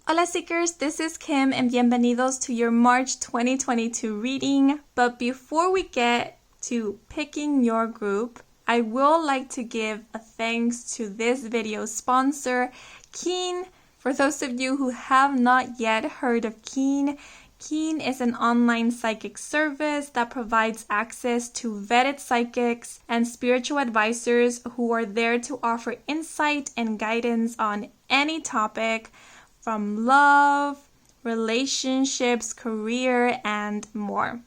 Hola Seekers, this is Kim and bienvenidos to your March 2022 reading. But before we get to picking your group, I will like to give a thanks to this video's sponsor, Keen. For those of you who have not yet heard of Keen, Keen is an online psychic service that provides access to vetted psychics and spiritual advisors who are there to offer insight and guidance on any topic from love, relationships, career, and more.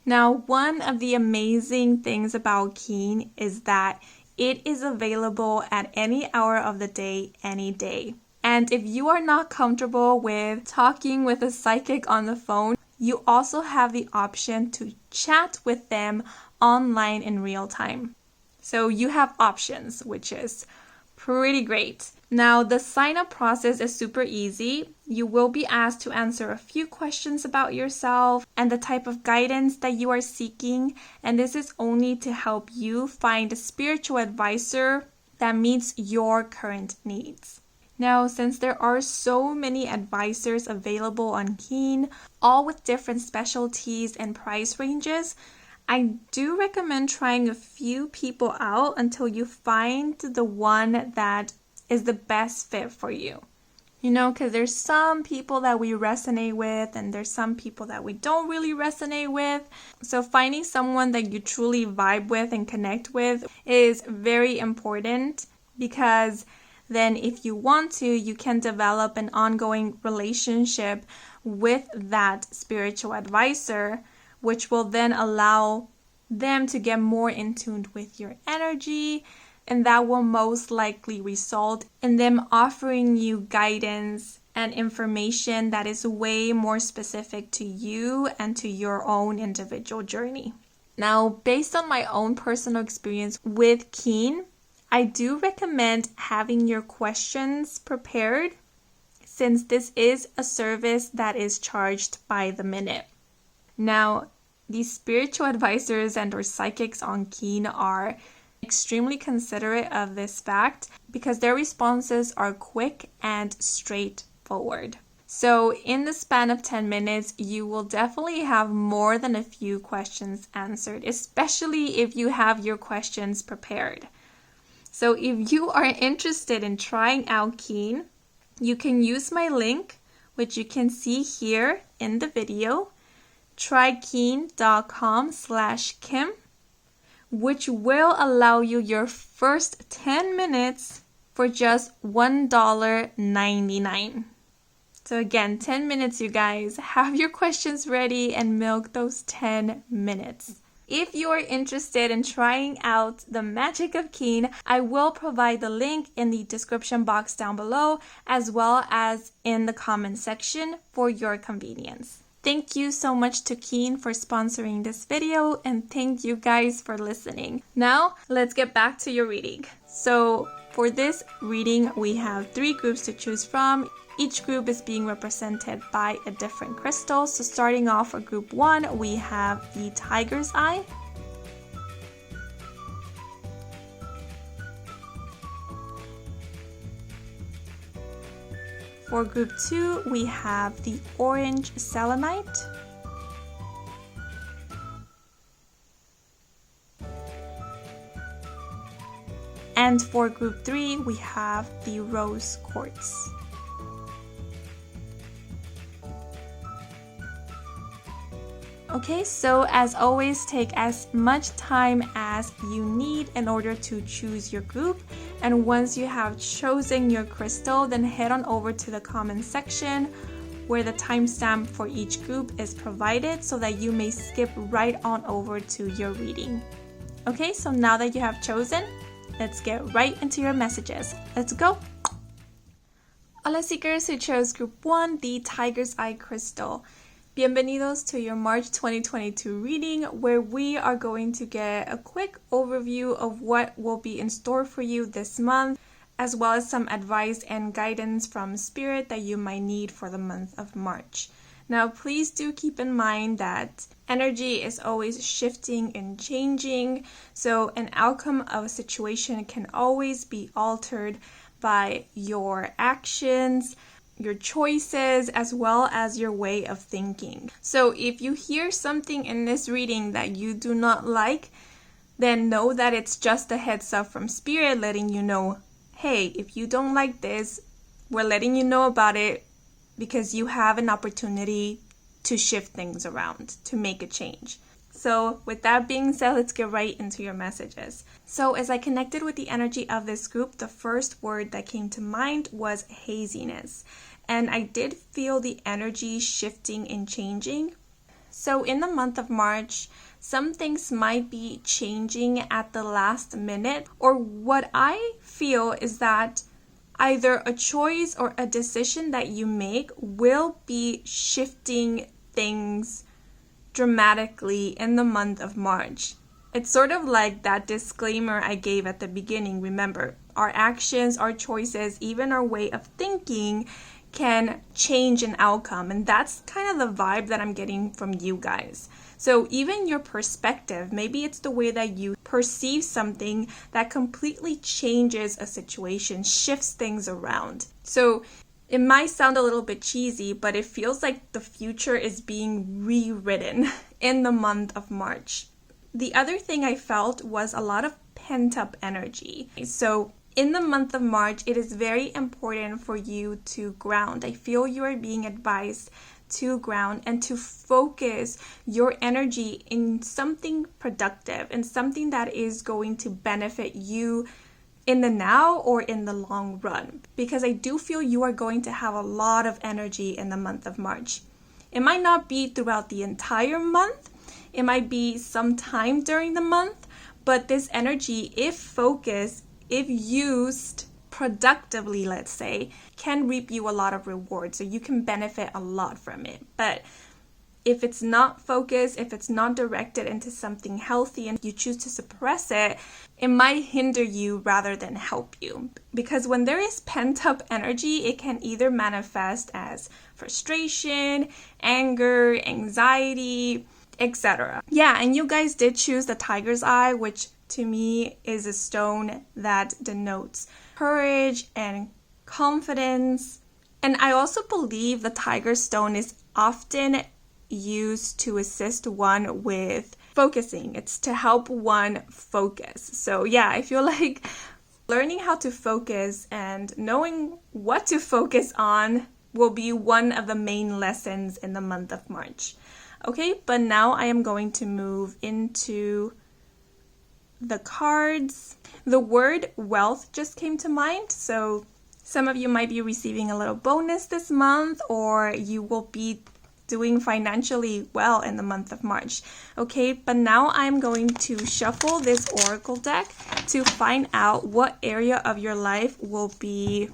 Now, one of the amazing things about Keen is that it is available at any hour of the day, any day. And if you are not comfortable with talking with a psychic on the phone, you also have the option to chat with them online in real time. So you have options, which is pretty great. Now, the sign-up process is super easy. You will be asked to answer a few questions about yourself and the type of guidance that you are seeking, and this is only to help you find a spiritual advisor that meets your current needs. Now, since there are so many advisors available on Keen, all with different specialties and price ranges, I do recommend trying a few people out until you find the one that is the best fit for you. You know, because there's some people that we resonate with and there's some people that we don't really resonate with. So finding someone that you truly vibe with and connect with is very important, because then if you want to, you can develop an ongoing relationship with that spiritual advisor, which will then allow them to get more in tune with your energy, and that will most likely result in them offering you guidance and information that is way more specific to you and to your own individual journey. Now, based on my own personal experience with Keen, I do recommend having your questions prepared, since this is a service that is charged by the minute. Now, these spiritual advisors and or psychics on Keen are extremely considerate of this fact because their responses are quick and straightforward. So in the span of 10 minutes, you will definitely have more than a few questions answered, especially if you have your questions prepared. So if you are interested in trying out Keen, you can use my link, which you can see here in the video, trykeen.com/Kim, which will allow you your first 10 minutes for just $1.99. So again, 10 minutes, you guys. Have your questions ready and milk those 10 minutes. If you are interested in trying out the magic of Keen, I will provide the link in the description box down below, as well as in the comment section for your convenience. Thank you so much to Keen for sponsoring this video, and thank you guys for listening. Now, let's get back to your reading. So, for this reading, we have 3 groups to choose from. Each group is being represented by a different crystal. So starting off for group 1, we have the Tiger's Eye. For group 2, we have the Orange Selenite. And for group 3, we have the Rose Quartz. Okay, so as always, take as much time as you need in order to choose your group. And once you have chosen your crystal, then head on over to the comment section where the timestamp for each group is provided so that you may skip right on over to your reading. Okay, so now that you have chosen, let's get right into your messages. Let's go! Hola Seekers who chose group 1, the Tiger's Eye crystal. Bienvenidos to your March 2022 reading, where we are going to get a quick overview of what will be in store for you this month, as well as some advice and guidance from Spirit that you might need for the month of March. Now, please do keep in mind that energy is always shifting and changing, so an outcome of a situation can always be altered by your actions, your choices, as well as your way of thinking. So if you hear something in this reading that you do not like, then know that it's just a heads up from Spirit letting you know, hey, if you don't like this, we're letting you know about it because you have an opportunity to shift things around, to make a change. So with that being said, let's get right into your messages. So as I connected with the energy of this group, the first word that came to mind was haziness. And I did feel the energy shifting and changing. So in the month of March, some things might be changing at the last minute, or what I feel is that either a choice or a decision that you make will be shifting things dramatically in the month of March. It's sort of like that disclaimer I gave at the beginning. Remember, our actions, our choices, even our way of thinking can change an outcome. And that's kind of the vibe that I'm getting from you guys. So even your perspective, maybe it's the way that you perceive something that completely changes a situation, shifts things around. So it might sound a little bit cheesy, but it feels like the future is being rewritten in the month of March. The other thing I felt was a lot of pent-up energy. So in the month of March, it is very important for you to ground. I feel you are being advised to ground and to focus your energy in something productive and something that is going to benefit you in the now or in the long run, because I do feel you are going to have a lot of energy in the month of March. It might not be throughout the entire month, it might be some time during the month, but this energy, if focused, if used productively, let's say, can reap you a lot of rewards, so you can benefit a lot from it. But if it's not focused, if it's not directed into something healthy and you choose to suppress it, it might hinder you rather than help you. Because when there is pent-up energy, it can either manifest as frustration, anger, anxiety, etc. Yeah, and you guys did choose the tiger's eye, which to me is a stone that denotes courage and confidence. And I also believe the tiger stone is often used to assist one with focusing. It's to help one focus. So yeah, I feel like learning how to focus and knowing what to focus on will be one of the main lessons in the month of March. Okay, but now I am going to move into the cards. The word wealth just came to mind, so some of you might be receiving a little bonus this month, or you will be doing financially well in the month of March. Okay, but now I'm going to shuffle this oracle deck to find out what area of your life will be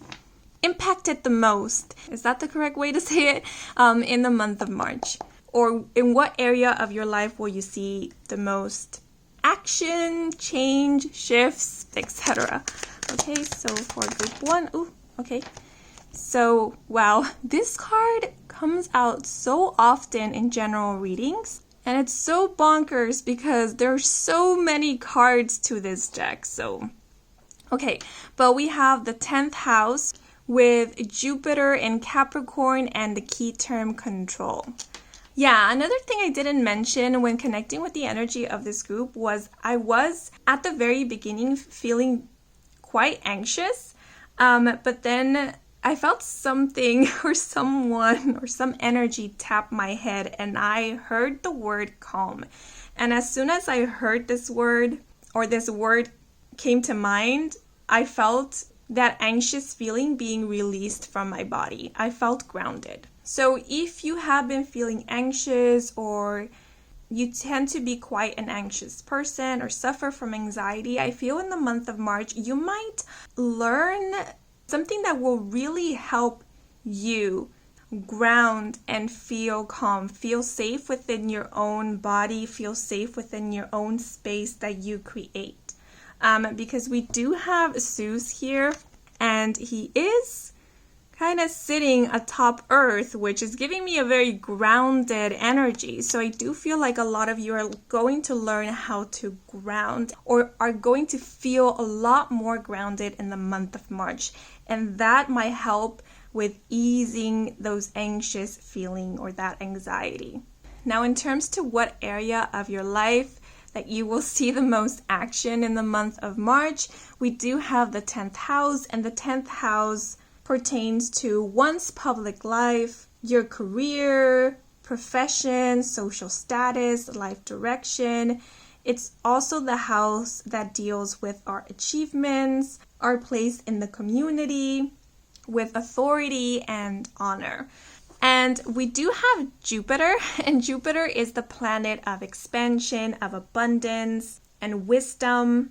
impacted the most. Is that the correct way to say it? In the month of March. Or in what area of your life will you see the most action, change, shifts, etc. Okay, so for group one, okay. So, wow, this card comes out so often in general readings, and it's so bonkers because there's so many cards to this deck. So, okay, but we have the 10th house with Jupiter in Capricorn and the key term control. Yeah, another thing I didn't mention when connecting with the energy of this group was I was at the very beginning feeling quite anxious, but then I felt something or someone or some energy tap my head and I heard the word calm. And as soon as I heard this word or this word came to mind, I felt that anxious feeling being released from my body. I felt grounded. So if you have been feeling anxious or you tend to be quite an anxious person or suffer from anxiety, I feel in the month of March you might learn something that will really help you ground and feel calm, feel safe within your own body, feel safe within your own space that you create. Because we do have Zeus here and he is kind of sitting atop Earth, which is giving me a very grounded energy. So I do feel like a lot of you are going to learn how to ground or are going to feel a lot more grounded in the month of March. And that might help with easing those anxious feeling or that anxiety. Now, in terms to what area of your life that you will see the most action in the month of March, we do have the 10th house, and the 10th house pertains to one's public life, your career, profession, social status, life direction. It's also the house that deals with our achievements, our place in the community, with authority and honor. And we do have Jupiter, and Jupiter is the planet of expansion, of abundance, and wisdom.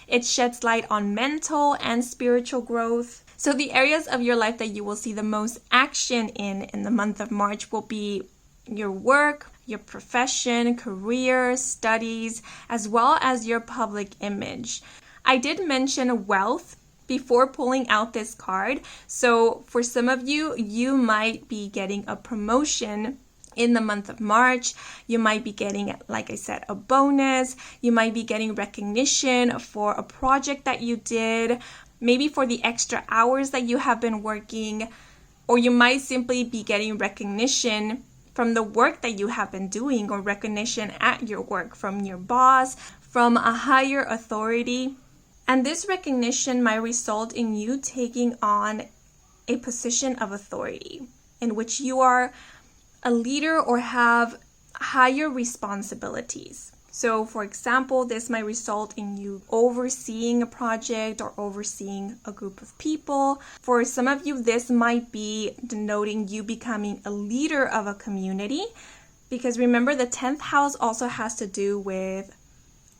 It sheds light on mental and spiritual growth. So the areas of your life that you will see the most action in the month of March will be your work, your profession, career, studies, as well as your public image. I did mention wealth before pulling out this card. So for some of you, you might be getting a promotion in the month of March. You might be getting, like I said, a bonus. You might be getting recognition for a project that you did, maybe for the extra hours that you have been working, or you might simply be getting recognition from the work that you have been doing, or recognition at your work from your boss, from a higher authority. And this recognition might result in you taking on a position of authority in which you are a leader or have higher responsibilities. So, for example, this might result in you overseeing a project or overseeing a group of people. For some of you, this might be denoting you becoming a leader of a community, because remember, the 10th house also has to do with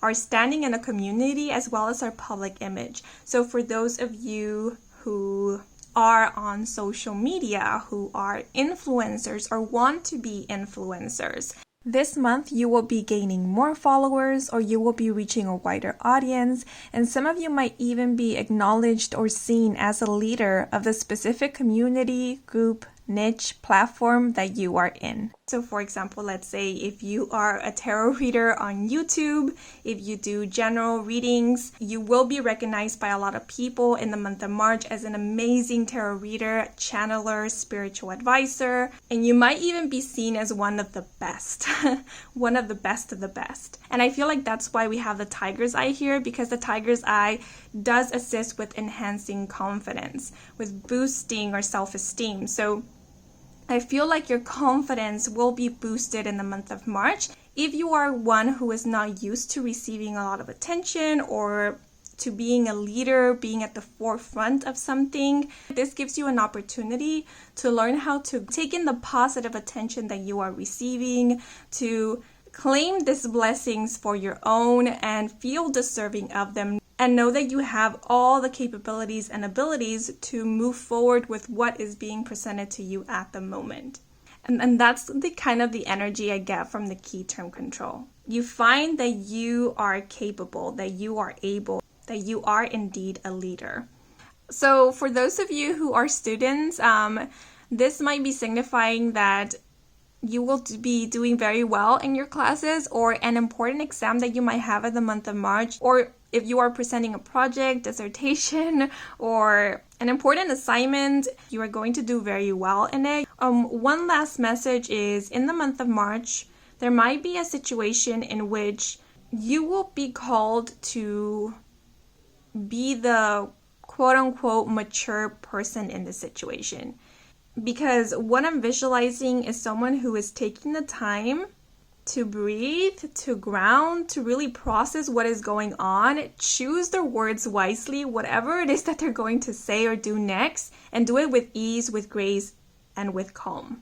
our standing in a community as well as our public image. So for those of you who are on social media, who are influencers or want to be influencers, this month you will be gaining more followers, or you will be reaching a wider audience, and some of you might even be acknowledged or seen as a leader of the specific community, group, niche, platform that you are in. So for example, let's say if you are a tarot reader on YouTube, if you do general readings, you will be recognized by a lot of people in the month of March as an amazing tarot reader, channeler, spiritual advisor, and you might even be seen as one of the best, one of the best of the best. And I feel like that's why we have the tiger's eye here, because the tiger's eye does assist with enhancing confidence, with boosting our self-esteem. So I feel like your confidence will be boosted in the month of March. If you are one who is not used to receiving a lot of attention or to being a leader, being at the forefront of something, this gives you an opportunity to learn how to take in the positive attention that you are receiving, to claim these blessings for your own and feel deserving of them, and know that you have all the capabilities and abilities to move forward with what is being presented to you at the moment. And that's the kind of the energy I get from the key term control. You find that you are capable, that you are able, that you are indeed a leader. So for those of you who are students, this might be signifying that you will be doing very well in your classes, or an important exam that you might have in the month of March, or if you are presenting a project, dissertation, or an important assignment, you are going to do very well in it. One last message is, in the month of March, there might be a situation in which you will be called to be the quote-unquote mature person in the situation. Because what I'm visualizing is someone who is taking the time to breathe, to ground, to really process what is going on, choose their words wisely, whatever it is that they're going to say or do next, and do it with ease, with grace, and with calm.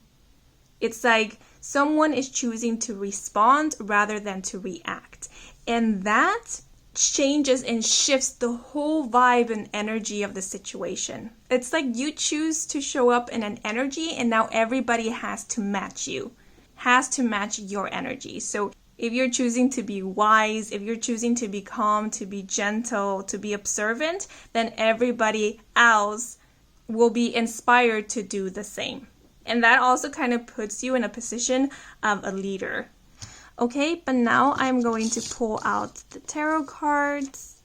It's like someone is choosing to respond rather than to react. And that changes and shifts the whole vibe and energy of the situation. It's like you choose to show up in an energy, and now everybody has to match you, has to match your energy. So if you're choosing to be wise, if you're choosing to be calm, to be gentle, to be observant, then everybody else will be inspired to do the same. And that also kind of puts you in a position of a leader. Okay, but now I'm going to pull out the tarot cards.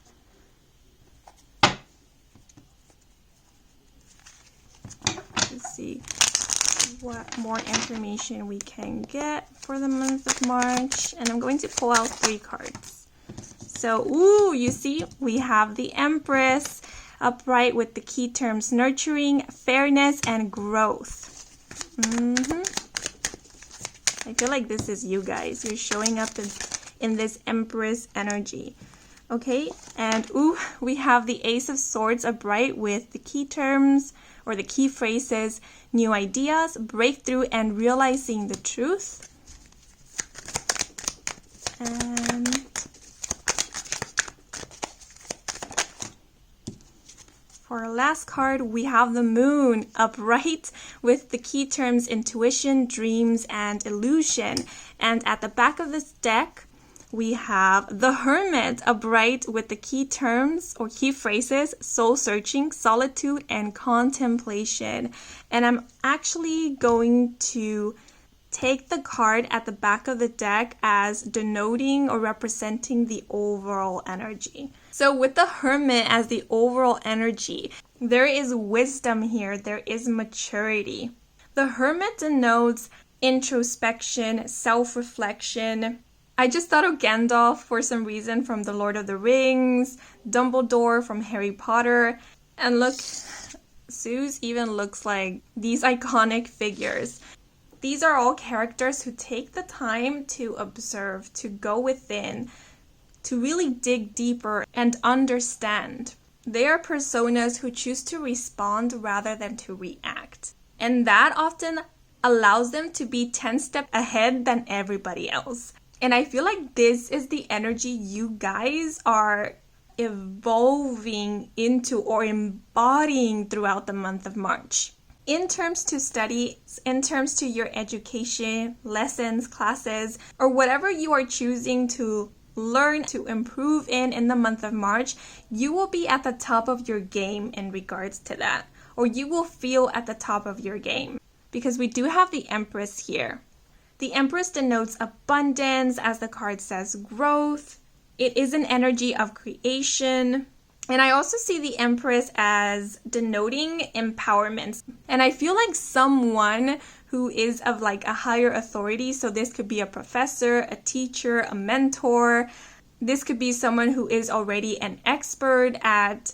see what more information we can get for the month of March. And I'm going to pull out 3 cards. So, ooh, you see, we have the Empress upright with the key terms nurturing, fairness, and growth. I feel like this is you guys. You're showing up in this Empress energy. Okay, and ooh, we have the Ace of Swords upright with the key terms or the key phrases, new ideas, breakthrough, and realizing the truth. And for our last card, we have the Moon upright with the key terms intuition, dreams, and illusion. And at the back of this deck, we have the Hermit upright with the key terms or key phrases, soul searching, solitude, and contemplation. And I'm actually going to take the card at the back of the deck as denoting or representing the overall energy. So with the Hermit as the overall energy, there is wisdom here, there is maturity. The Hermit denotes introspection, self-reflection. I just thought of Gandalf for some reason from The Lord of the Rings, Dumbledore from Harry Potter, and look, Zeus even looks like these iconic figures. These are all characters who take the time to observe, to go within, to really dig deeper and understand. They are personas who choose to respond rather than to react. And that often allows them to be 10 steps ahead than everybody else. And I feel like this is the energy you guys are evolving into or embodying throughout the month of March. In terms to studies, in terms to your education, lessons, classes, or whatever you are choosing to learn to improve in the month of March, you will be at the top of your game in regards to that. Or you will feel at the top of your game. Because we do have the Empress here. The Empress denotes abundance, as the card says, growth. It is an energy of creation. And I also see the Empress as denoting empowerment. And I feel like someone who is of like a higher authority. So this could be a professor, a teacher, a mentor. This could be someone who is already an expert at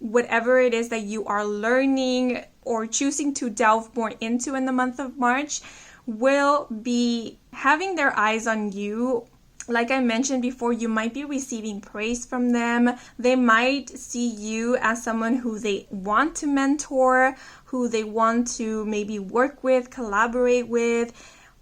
whatever it is that you are learning or choosing to delve more into in the month of March, will be having their eyes on you. Like I mentioned before, you might be receiving praise from them. They might see you as someone who they want to mentor, who they want to maybe work with, collaborate with,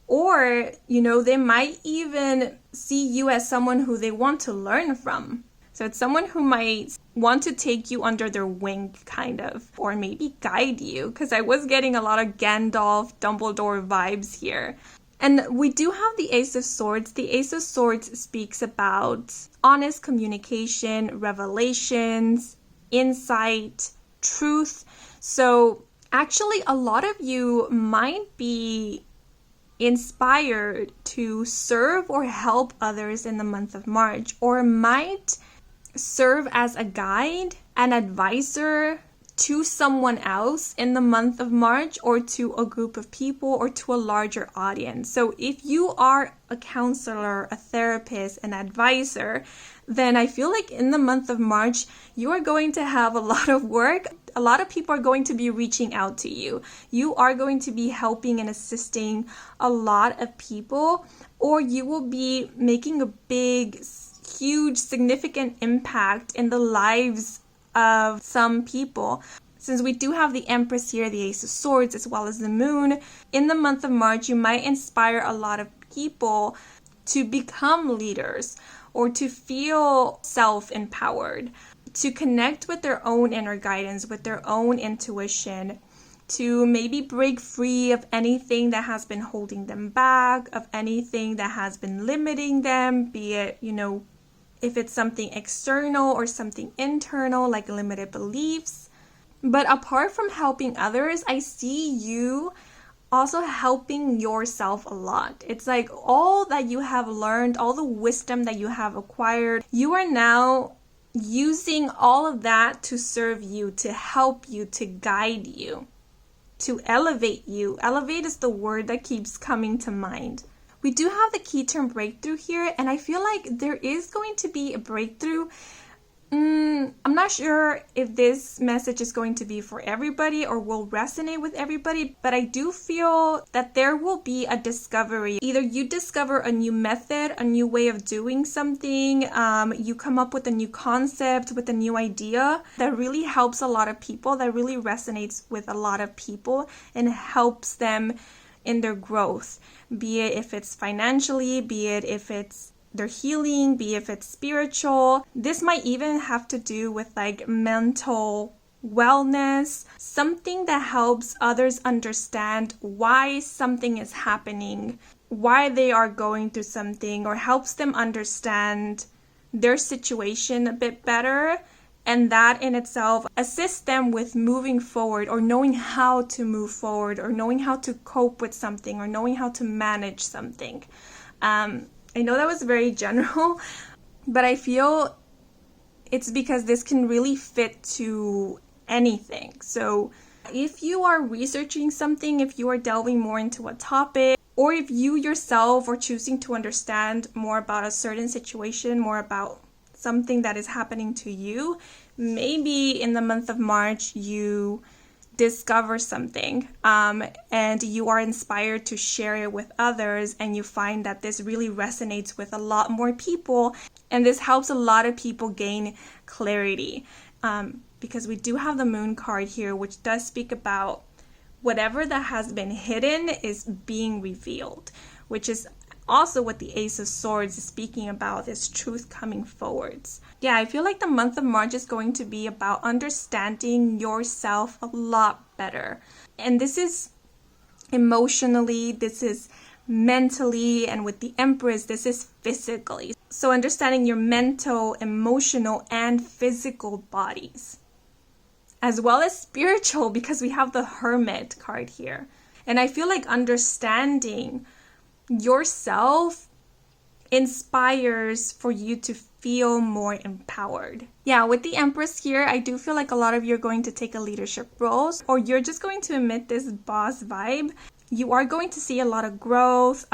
or, they might even see you as someone who they want to learn from. So it's someone who might want to take you under their wing, kind of, or maybe guide you, because I was getting a lot of Gandalf, Dumbledore vibes here. And we do have the Ace of Swords. The Ace of Swords speaks about honest communication, revelations, insight, truth. So actually, a lot of you might be inspired to serve or help others in the month of March, or might serve as a guide, an advisor to someone else in the month of March, or to a group of people, or to a larger audience. So if you are a counselor, a therapist, an advisor, then I feel like in the month of March, you are going to have a lot of work. A lot of people are going to be reaching out to you. You are going to be helping and assisting a lot of people, or you will be making a big, huge, significant impact in the lives of some people. Since we do have the Empress here, the Ace of Swords, as well as the Moon, in the month of March, you might inspire a lot of people to become leaders or to feel self-empowered, to connect with their own inner guidance, with their own intuition, to maybe break free of anything that has been holding them back, of anything that has been limiting them, be it, if it's something external or something internal, like limited beliefs. But apart from helping others, I see you also helping yourself a lot. It's like all that you have learned, all the wisdom that you have acquired, you are now using all of that to serve you, to help you, to guide you. to elevate you. Elevate is the word that keeps coming to mind. We do have the key term breakthrough here, and I feel like there is going to be a breakthrough. I'm not sure if this message is going to be for everybody or will resonate with everybody, but I do feel that there will be a discovery. Either you discover a new method, a new way of doing something, you come up with a new concept, with a new idea that really helps a lot of people, that really resonates with a lot of people and helps them in their growth, be it if it's financially, be it if it's their healing, be if it's spiritual. This might even have to do with like mental wellness, something that helps others understand why something is happening, why they are going through something, or helps them understand their situation a bit better. And that in itself assists them with moving forward, or knowing how to move forward, or knowing how to cope with something, or knowing how to manage something. I know that was very general, but I feel it's because this can really fit to anything. So if you are researching something, if you are delving more into a topic, or if you yourself are choosing to understand more about a certain situation, more about something that is happening to you, maybe in the month of March you discover something and you are inspired to share it with others, and you find that this really resonates with a lot more people, and this helps a lot of people gain clarity, because we do have the moon card here, which does speak about whatever that has been hidden is being revealed, which is also what the Ace of Swords is speaking about, is truth coming forwards. Yeah, I feel like the month of March is going to be about understanding yourself a lot better. And this is emotionally, this is mentally, and with the Empress, this is physically. So understanding your mental, emotional, and physical bodies, as well as spiritual, because we have the Hermit card here. And I feel like understanding yourself inspires for you to feel more empowered. Yeah, with the Empress here, I do feel like a lot of you are going to take a leadership role, or you're just going to emit this boss vibe. You are going to see a lot of growth,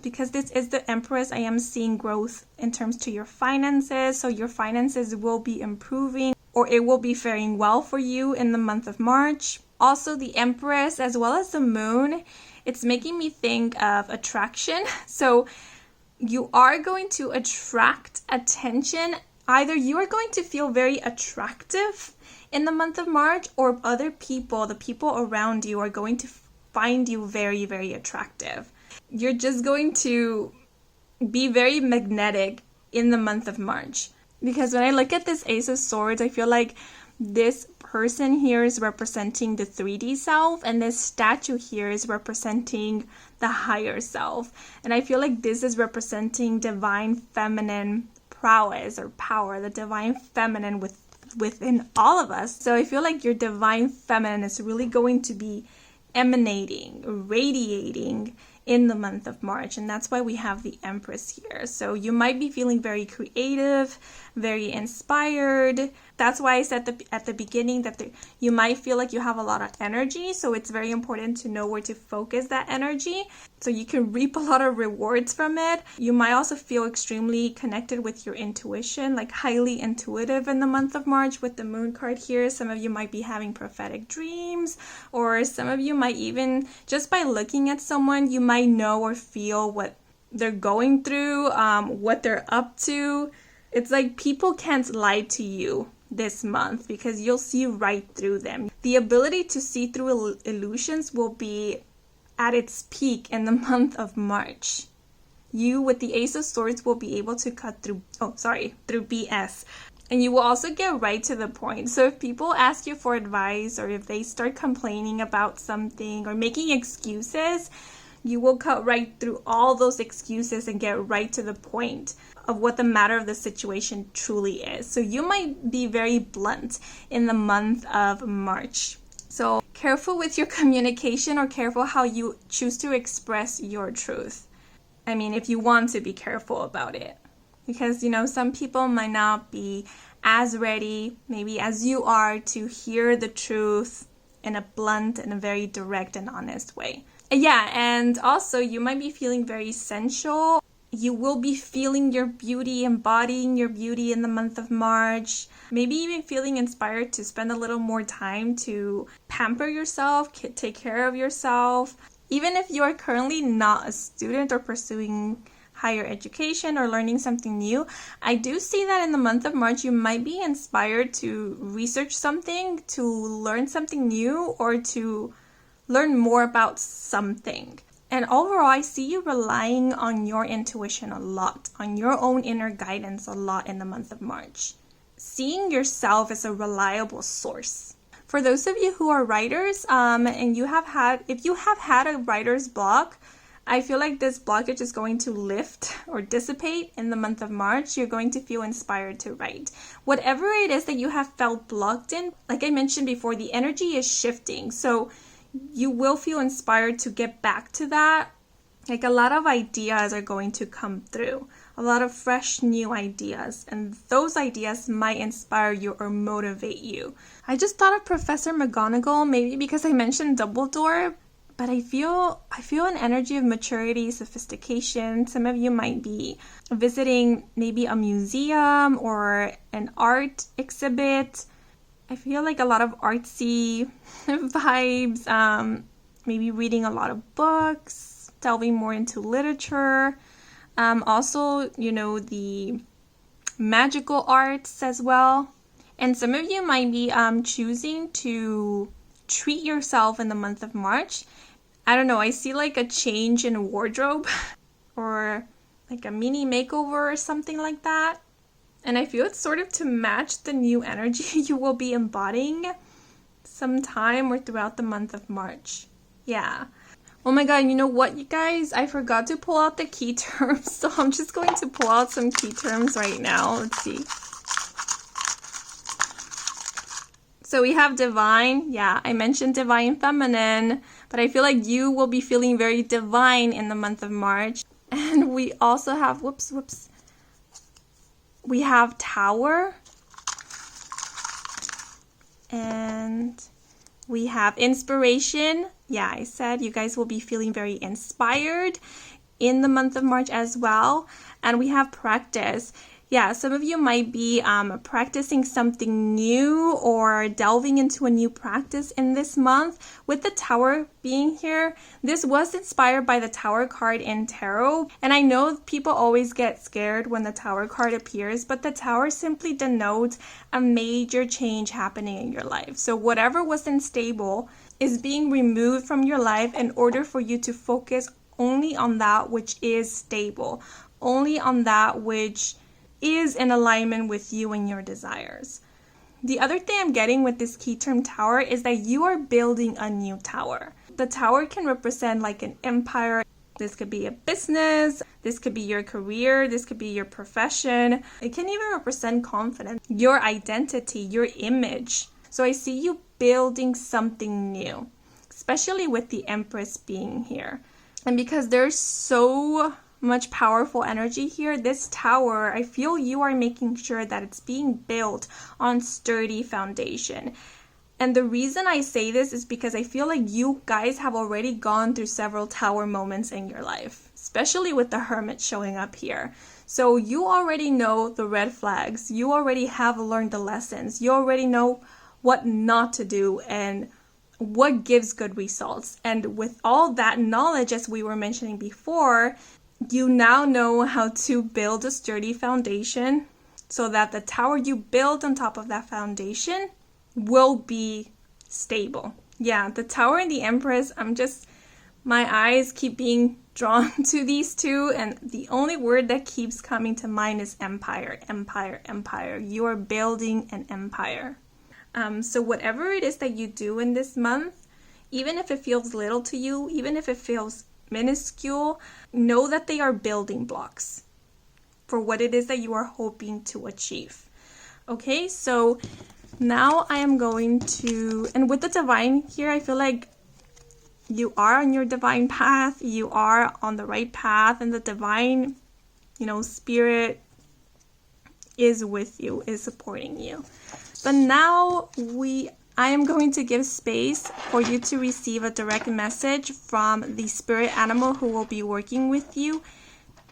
because this is the Empress. I am seeing growth in terms to your finances, so your finances will be improving, or it will be faring well for you in the month of March. Also, the Empress as well as the Moon, it's making me think of attraction. So you are going to attract attention. Either you are going to feel very attractive in the month of March, or other people, the people around you, are going to find you very, very attractive. You're just going to be very magnetic in the month of March. Because when I look at this Ace of Swords, I feel like this person here is representing the 3D self, and this statue here is representing the higher self. And I feel like this is representing divine feminine prowess or power, the divine feminine within all of us. So I feel like your divine feminine is really going to be emanating, radiating in the month of March, and that's why we have the Empress here. So you might be feeling very creative, very inspired. That's why I said at the beginning that you might feel like you have a lot of energy, so it's very important to know where to focus that energy so you can reap a lot of rewards from it. You might also feel extremely connected with your intuition, like highly intuitive in the month of March with the Moon card here. Some of you might be having prophetic dreams, or some of you might even, just by looking at someone, you might know or feel what they're going through, what they're up to. It's like people can't lie to you this month because you'll see right through them. The ability to see through illusions will be at its peak in the month of March. You, with the Ace of Swords, will be able to cut through BS. And you will also get right to the point. So if people ask you for advice, or if they start complaining about something or making excuses, you will cut right through all those excuses and get right to the point of what the matter of the situation truly is. So you might be very blunt in the month of March. So careful with your communication, or careful how you choose to express your truth. I mean, if you want to be careful about it. Because, some people might not be as ready, maybe as you are, to hear the truth in a blunt and a very direct and honest way. Yeah, and also you might be feeling very sensual. You will be feeling your beauty, embodying your beauty in the month of March. Maybe even feeling inspired to spend a little more time to pamper yourself, take care of yourself. Even if you are currently not a student or pursuing higher education or learning something new, I do see that in the month of March you might be inspired to research something, to learn something new, or to learn more about something. And overall, I see you relying on your intuition a lot, on your own inner guidance a lot in the month of March. Seeing yourself as a reliable source. For those of you who are writers, and if you have had a writer's block, I feel like this blockage is going to lift or dissipate in the month of March. You're going to feel inspired to write. Whatever it is that you have felt blocked in, like I mentioned before, the energy is shifting. So you will feel inspired to get back to that. Like a lot of ideas are going to come through. A lot of fresh new ideas. And those ideas might inspire you or motivate you. I just thought of Professor McGonagall, maybe because I mentioned Dumbledore. But I feel an energy of maturity, sophistication. Some of you might be visiting maybe a museum or an art exhibit. I feel like a lot of artsy vibes, maybe reading a lot of books, delving more into literature. Also, the magical arts as well. And some of you might be choosing to treat yourself in the month of March. I don't know, I see like a change in wardrobe or like a mini makeover or something like that. And I feel it's sort of to match the new energy you will be embodying sometime or throughout the month of March. Yeah. Oh my god, you know what, you guys? I forgot to pull out the key terms, so I'm just going to pull out some key terms right now. Let's see. So we have divine. Yeah, I mentioned divine feminine, but I feel like you will be feeling very divine in the month of March. And we also have, we have tower. And we have inspiration. Yeah, I said you guys will be feeling very inspired in the month of March as well. And we have practice. Yeah, some of you might be practicing something new or delving into a new practice in this month. With the Tower being here, this was inspired by the Tower card in Tarot. And I know people always get scared when the Tower card appears, but the Tower simply denotes a major change happening in your life. So whatever was unstable is being removed from your life in order for you to focus only on that which is stable, only on that which is in alignment with you and your desires. The other thing I'm getting with this key term tower is that you are building a new tower. The tower can represent like an empire. This could be a business. This could be your career. This could be your profession. It can even represent confidence, your identity, your image. So I see you building something new, especially with the Empress being here. And because there's so much powerful energy here, this tower, I feel you are making sure that it's being built on sturdy foundation. And the reason I say this is because I feel like you guys have already gone through several tower moments in your life, especially with the Hermit showing up here. So you already know the red flags. You already have learned the lessons. You already know what not to do and what gives good results. And with all that knowledge, as we were mentioning before, you now know how to build a sturdy foundation so that the tower you build on top of that foundation will be stable. Yeah, the Tower and the Empress, my eyes keep being drawn to these two, and the only word that keeps coming to mind is empire, empire, empire. You are building an empire. So whatever it is that you do in this month, even if it feels little to you, even if it feels minuscule, know that they are building blocks for what it is that you are hoping to achieve. Okay, so now I am going to, and with the divine here, I feel like you are on your divine path, you are on the right path, and the divine, spirit is with you, is supporting you. But now we I am going to give space for you to receive a direct message from the spirit animal who will be working with you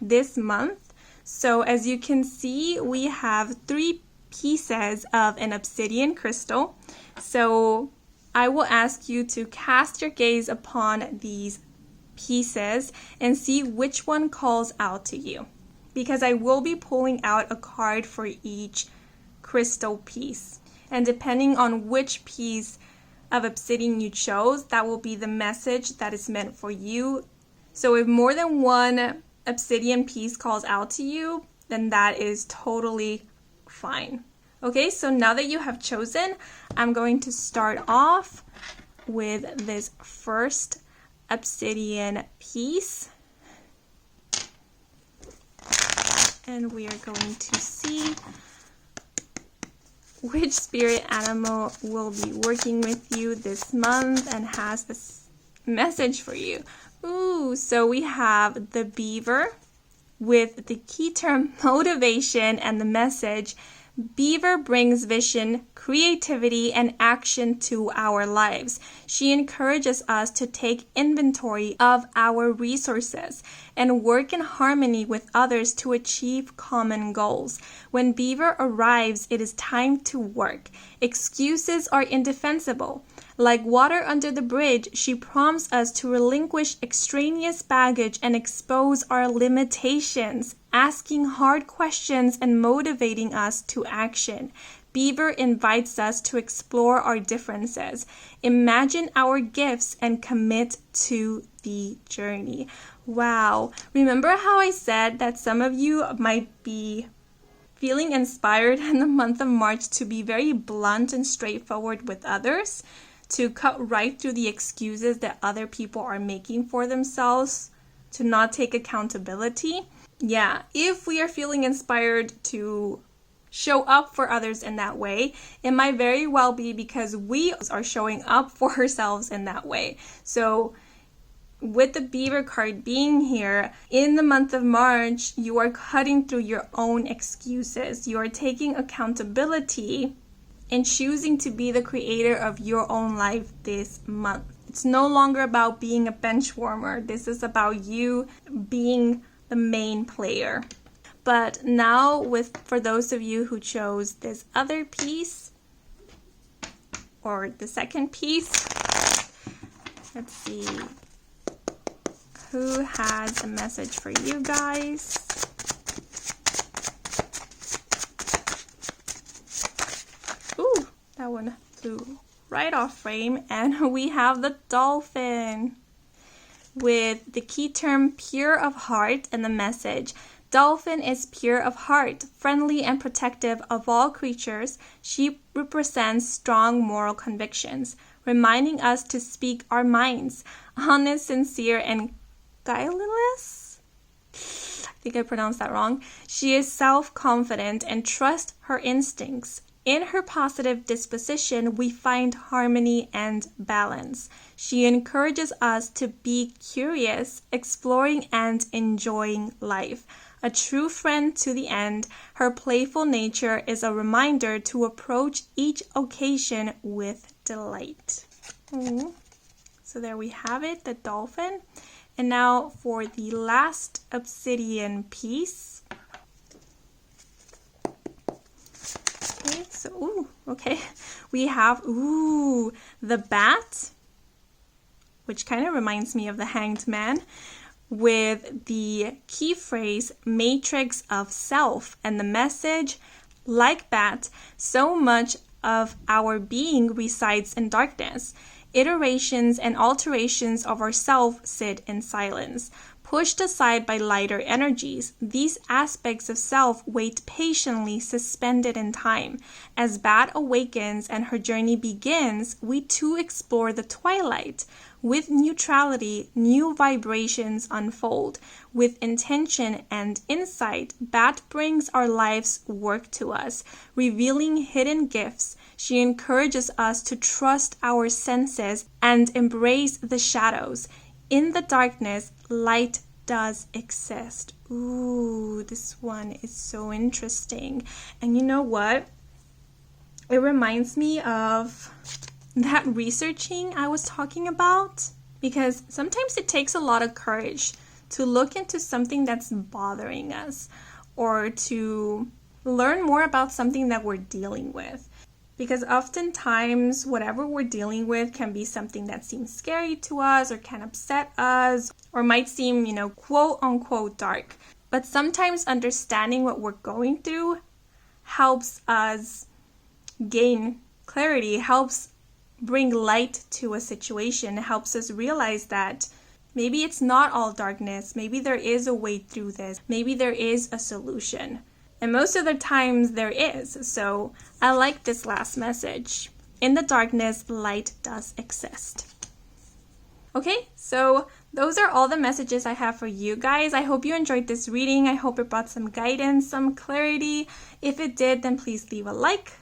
this month. So as you can see, we have 3 pieces of an obsidian crystal. So I will ask you to cast your gaze upon these pieces and see which one calls out to you, because I will be pulling out a card for each crystal piece, and depending on which piece of obsidian you chose, that will be the message that is meant for you. So if more than one obsidian piece calls out to you, then that is totally fine. Okay, so now that you have chosen, I'm going to start off with this first obsidian piece. And we are going to see which spirit animal will be working with you this month and has this message for you. Ooh, so we have the beaver with the key term motivation and the message. Beaver brings vision, creativity, and action to our lives. She encourages us to take inventory of our resources and work in harmony with others to achieve common goals. When Beaver arrives, it is time to work. Excuses are indefensible. Like water under the bridge, she prompts us to relinquish extraneous baggage and expose our limitations, asking hard questions and motivating us to action. Beaver invites us to explore our differences, imagine our gifts, and commit to the journey. Wow. Remember how I said that some of you might be feeling inspired in the month of March to be very blunt and straightforward with others, to cut right through the excuses that other people are making for themselves, to not take accountability? Yeah, if we are feeling inspired to show up for others in that way, it might very well be because we are showing up for ourselves in that way. So with the beaver card being here, in the month of March, you are cutting through your own excuses. You are taking accountability and choosing to be the creator of your own life this month. It's no longer about being a bench warmer. This is about you being the main player. But now, for those of you who chose this other piece, or the second piece, let's see who has a message for you guys. Ooh, that one flew right off frame, and we have the dolphin with the key term pure of heart and the message. Dolphin is pure of heart, friendly and protective of all creatures. She represents strong moral convictions, reminding us to speak our minds, honest, sincere, and guileless. I think I pronounced that wrong. She is self-confident and trusts her instincts. In her positive disposition, we find harmony and balance. She encourages us to be curious, exploring, and enjoying life. A true friend to the end, her playful nature is a reminder to approach each occasion with delight. So there we have it, the dolphin. And now for the last obsidian piece. Okay, so, we have, the bat, which kind of reminds me of the Hanged Man, with the key phrase, matrix of self, and the message, like bat, so much of our being resides in darkness. Iterations and alterations of ourself sit in silence. Pushed aside by lighter energies, these aspects of self wait patiently suspended in time. As Bat awakens and her journey begins, we too explore the twilight. With neutrality, new vibrations unfold. With intention and insight, Bat brings our life's work to us, revealing hidden gifts. She encourages us to trust our senses and embrace the shadows. In the darkness, light does exist. Ooh, this one is so interesting. And you know what? it reminds me of that researching I was talking about, because sometimes it takes a lot of courage to look into something that's bothering us or to learn more about something that we're dealing with. Because oftentimes, whatever we're dealing with can be something that seems scary to us or can upset us or might seem, quote unquote dark. But sometimes understanding what we're going through helps us gain clarity, helps bring light to a situation, helps us realize that maybe it's not all darkness, maybe there is a way through this, maybe there is a solution. And most of the times there is. So I like this last message. In the darkness, light does exist. Okay, so those are all the messages I have for you guys. I hope you enjoyed this reading. I hope it brought some guidance, some clarity. If it did, then please leave a like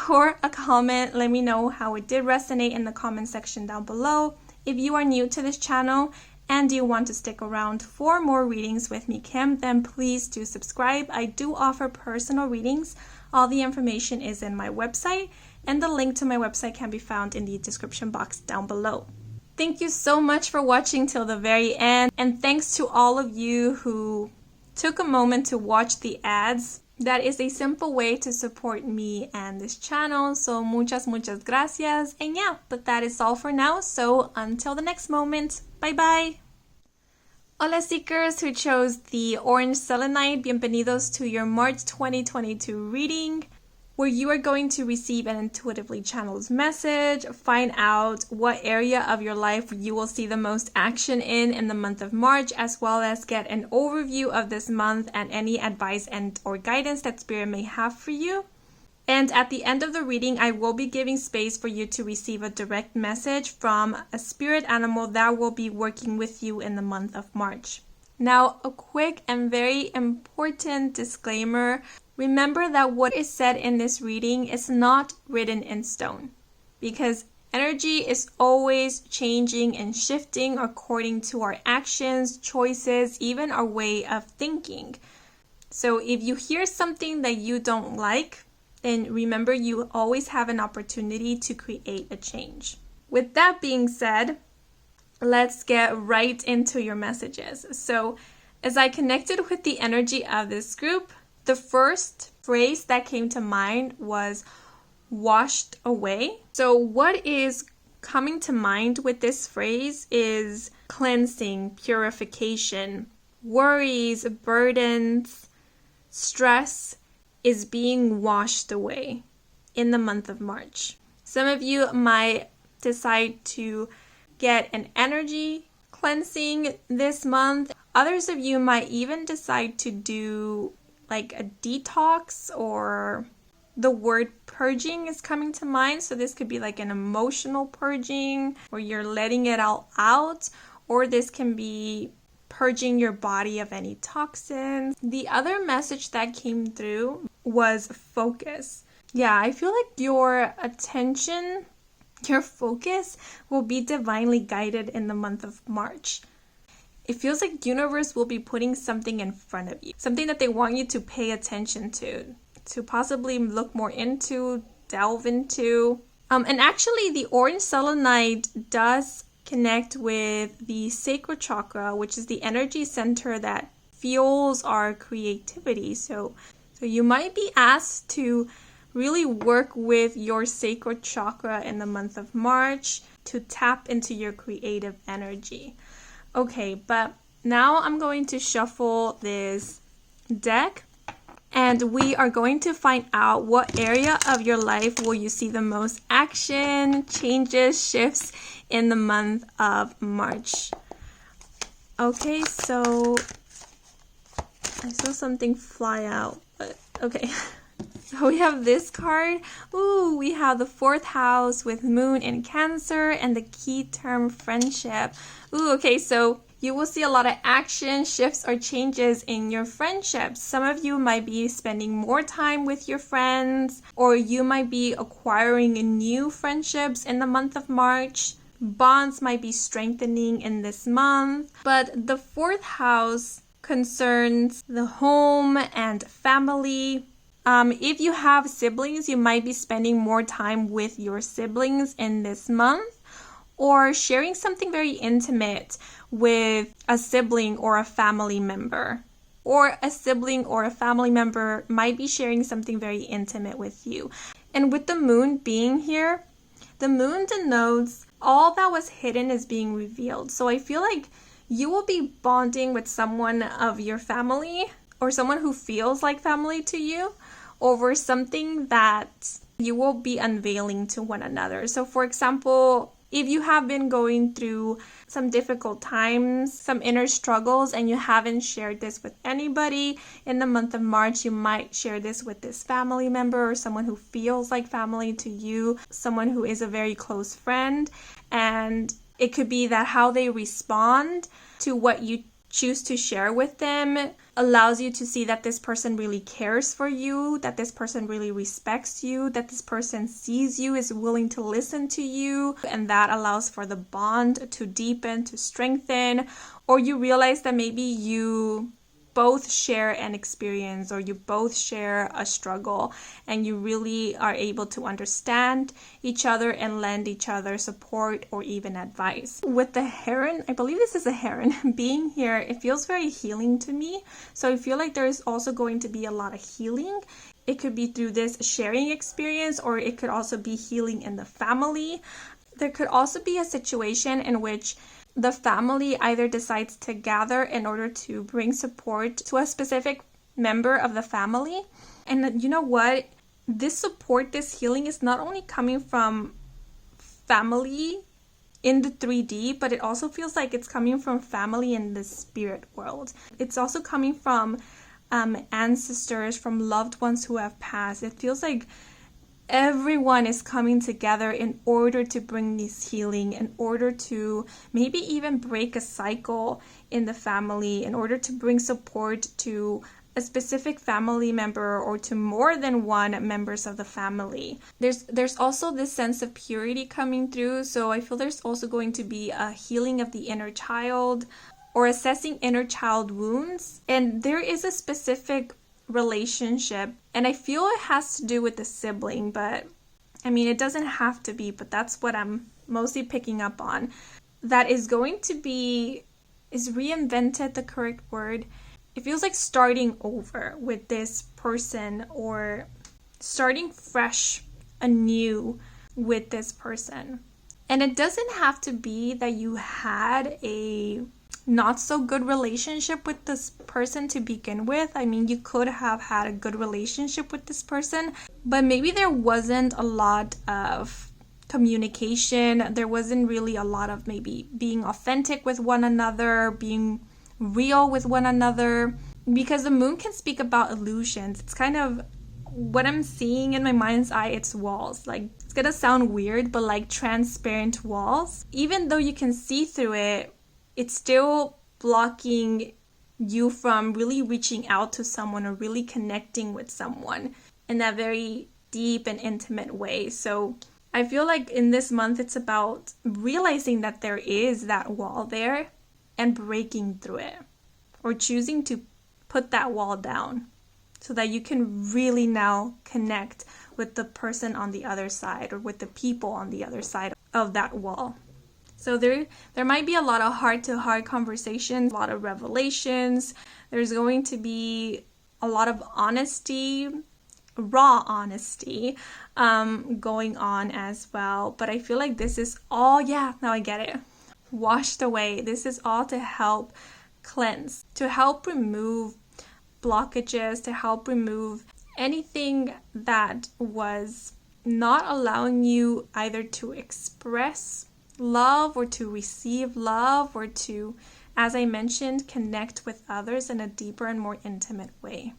or a comment. Let me know how it did resonate in the comment section down below. If you are new to this channel and you want to stick around for more readings with me, Kim, then please do subscribe. I do offer personal readings. All the information is in my website, and the link to my website can be found in the description box down below. Thank you so much for watching till the very end, and thanks to all of you who took a moment to watch the ads. That is a simple way to support me and this channel, so muchas gracias. And yeah, but that is all for now, so until the next moment, bye bye. Hola seekers who chose the orange selenite, bienvenidos to your March 2022 reading, where you are going to receive an intuitively channeled message, find out what area of your life you will see the most action in the month of March, as well as get an overview of this month and any advice and or guidance that Spirit may have for you. And at the end of the reading, I will be giving space for you to receive a direct message from a spirit animal that will be working with you in the month of March. Now, a quick and very important disclaimer. Remember that what is said in this reading is not written in stone, because energy is always changing and shifting according to our actions, choices, even our way of thinking. So if you hear something that you don't like, then remember you always have an opportunity to create a change. With that being said, let's get right into your messages. So as I connected with the energy of this group, the first phrase that came to mind was washed away. So what is coming to mind with this phrase is cleansing, purification, worries, burdens, stress is being washed away in the month of March. Some of you might decide to get an energy cleansing this month. Others of you might even decide to do like a detox, or the word purging is coming to mind. So this could be like an emotional purging, or you're letting it all out, or this can be purging your body of any toxins. The other message that came through was focus. Yeah, I feel like your attention, your focus will be divinely guided in the month of March. It feels like the universe will be putting something in front of you, something that they want you to pay attention to possibly look more into, delve into. And actually, the orange selenite does connect with the sacral chakra, which is the energy center that fuels our creativity. So you might be asked to really work with your sacral chakra in the month of March to tap into your creative energy. Okay, but now I'm going to shuffle this deck, and we are going to find out what area of your life will you see the most action, changes, shifts in the month of March. Okay, so I saw something fly out, but okay. So we have this card. Ooh, we have the 4th house with moon in Cancer and the key term friendship. Ooh, okay, so you will see a lot of action, shifts, or changes in your friendships. Some of you might be spending more time with your friends, or you might be acquiring new friendships in the month of March. Bonds might be strengthening in this month. But the 4th house concerns the home and family. If you have siblings, you might be spending more time with your siblings in this month, or sharing something very intimate with a sibling or a family member. Or a sibling or a family member might be sharing something very intimate with you. And with the moon being here, the moon denotes all that was hidden is being revealed. So I feel like you will be bonding with someone of your family or someone who feels like family to you over something that you will be unveiling to one another. So for example, if you have been going through some difficult times, some inner struggles, and you haven't shared this with anybody, in the month of March, you might share this with this family member or someone who feels like family to you, someone who is a very close friend. And it could be that how they respond to what you choose to share with them allows you to see that this person really cares for you, that this person really respects you, that this person sees you, is willing to listen to you, and that allows for the bond to deepen, to strengthen. Or you realize that maybe you both share an experience or you both share a struggle and you really are able to understand each other and lend each other support or even advice. With the heron, I believe this is a heron, being here, it feels very healing to me. So I feel like there's also going to be a lot of healing. It could be through this sharing experience, or it could also be healing in the family. There could also be a situation in which the family either decides to gather in order to bring support to a specific member of the family. And you know what? This support, this healing is not only coming from family in the 3D, but it also feels like it's coming from family in the spirit world. It's also coming from ancestors, from loved ones who have passed. It feels like everyone is coming together in order to bring this healing, in order to maybe even break a cycle in the family, in order to bring support to a specific family member or to more than one members of the family. There's also this sense of purity coming through, so I feel there's also going to be a healing of the inner child or assessing inner child wounds. And there is a specific relationship, and I feel it has to do with the sibling, but I mean, it doesn't have to be, but that's what I'm mostly picking up on. That is going to be, is reinvented the correct word? It feels like starting over with this person, or starting fresh, anew with this person. And it doesn't have to be that you had a not so good relationship with this person to begin with. I mean, you could have had a good relationship with this person, but maybe there wasn't a lot of communication. There wasn't really a lot of maybe being authentic with one another, being real with one another, because the moon can speak about illusions. It's kind of what I'm seeing in my mind's eye. It's walls. Like, it's gonna sound weird, but like transparent walls. Even though you can see through it, it's still blocking you from really reaching out to someone or really connecting with someone in that very deep and intimate way. So I feel like in this month, it's about realizing that there is that wall there and breaking through it, or choosing to put that wall down so that you can really now connect with the person on the other side, or with the people on the other side of that wall. So there might be a lot of heart-to-heart conversations, a lot of revelations. There's going to be a lot of honesty, raw honesty, going on as well. But I feel like this is all, now I get it, washed away. This is all to help cleanse, to help remove blockages, to help remove anything that was not allowing you either to express love or to receive love, or to, as I mentioned, connect with others in a deeper and more intimate way.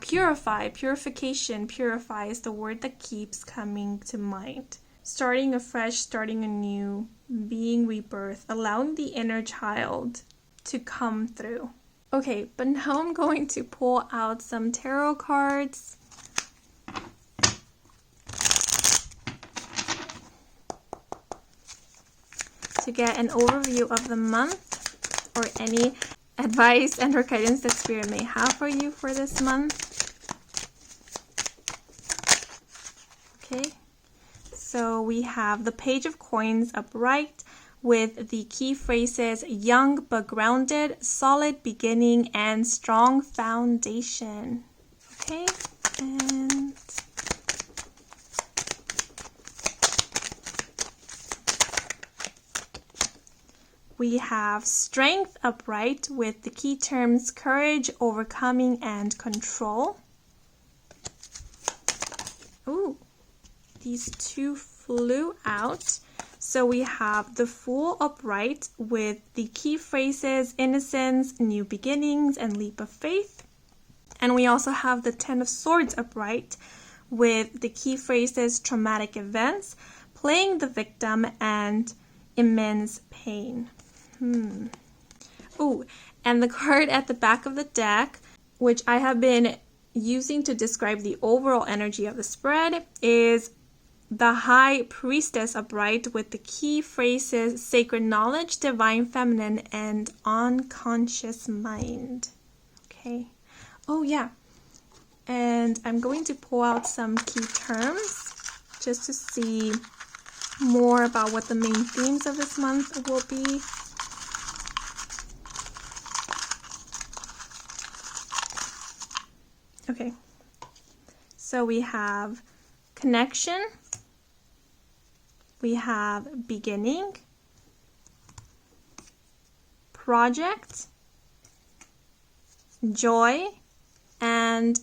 Purify, purification, purify is the word that keeps coming to mind. Starting afresh, starting anew, being rebirth, allowing the inner child to come through. Okay, but now I'm going to pull out some tarot cards. To get an overview of the month, or any advice and or guidance that Spirit may have for you for this month. Okay, so we have the Page of Coins upright with the key phrases young but grounded, solid beginning, and strong foundation. Okay, and we have Strength upright with the key terms courage, overcoming, and control. Ooh, these two flew out. So we have the Fool upright with the key phrases innocence, new beginnings, and leap of faith. And we also have the Ten of Swords upright with the key phrases traumatic events, playing the victim, and immense pain. Ooh, and the card at the back of the deck, which I have been using to describe the overall energy of the spread, is the High Priestess upright with the key phrases sacred knowledge, divine feminine, and unconscious mind. Okay. Oh yeah. And I'm going to pull out some key terms just to see more about what the main themes of this month will be. Okay. So we have connection. We have beginning, project, joy, and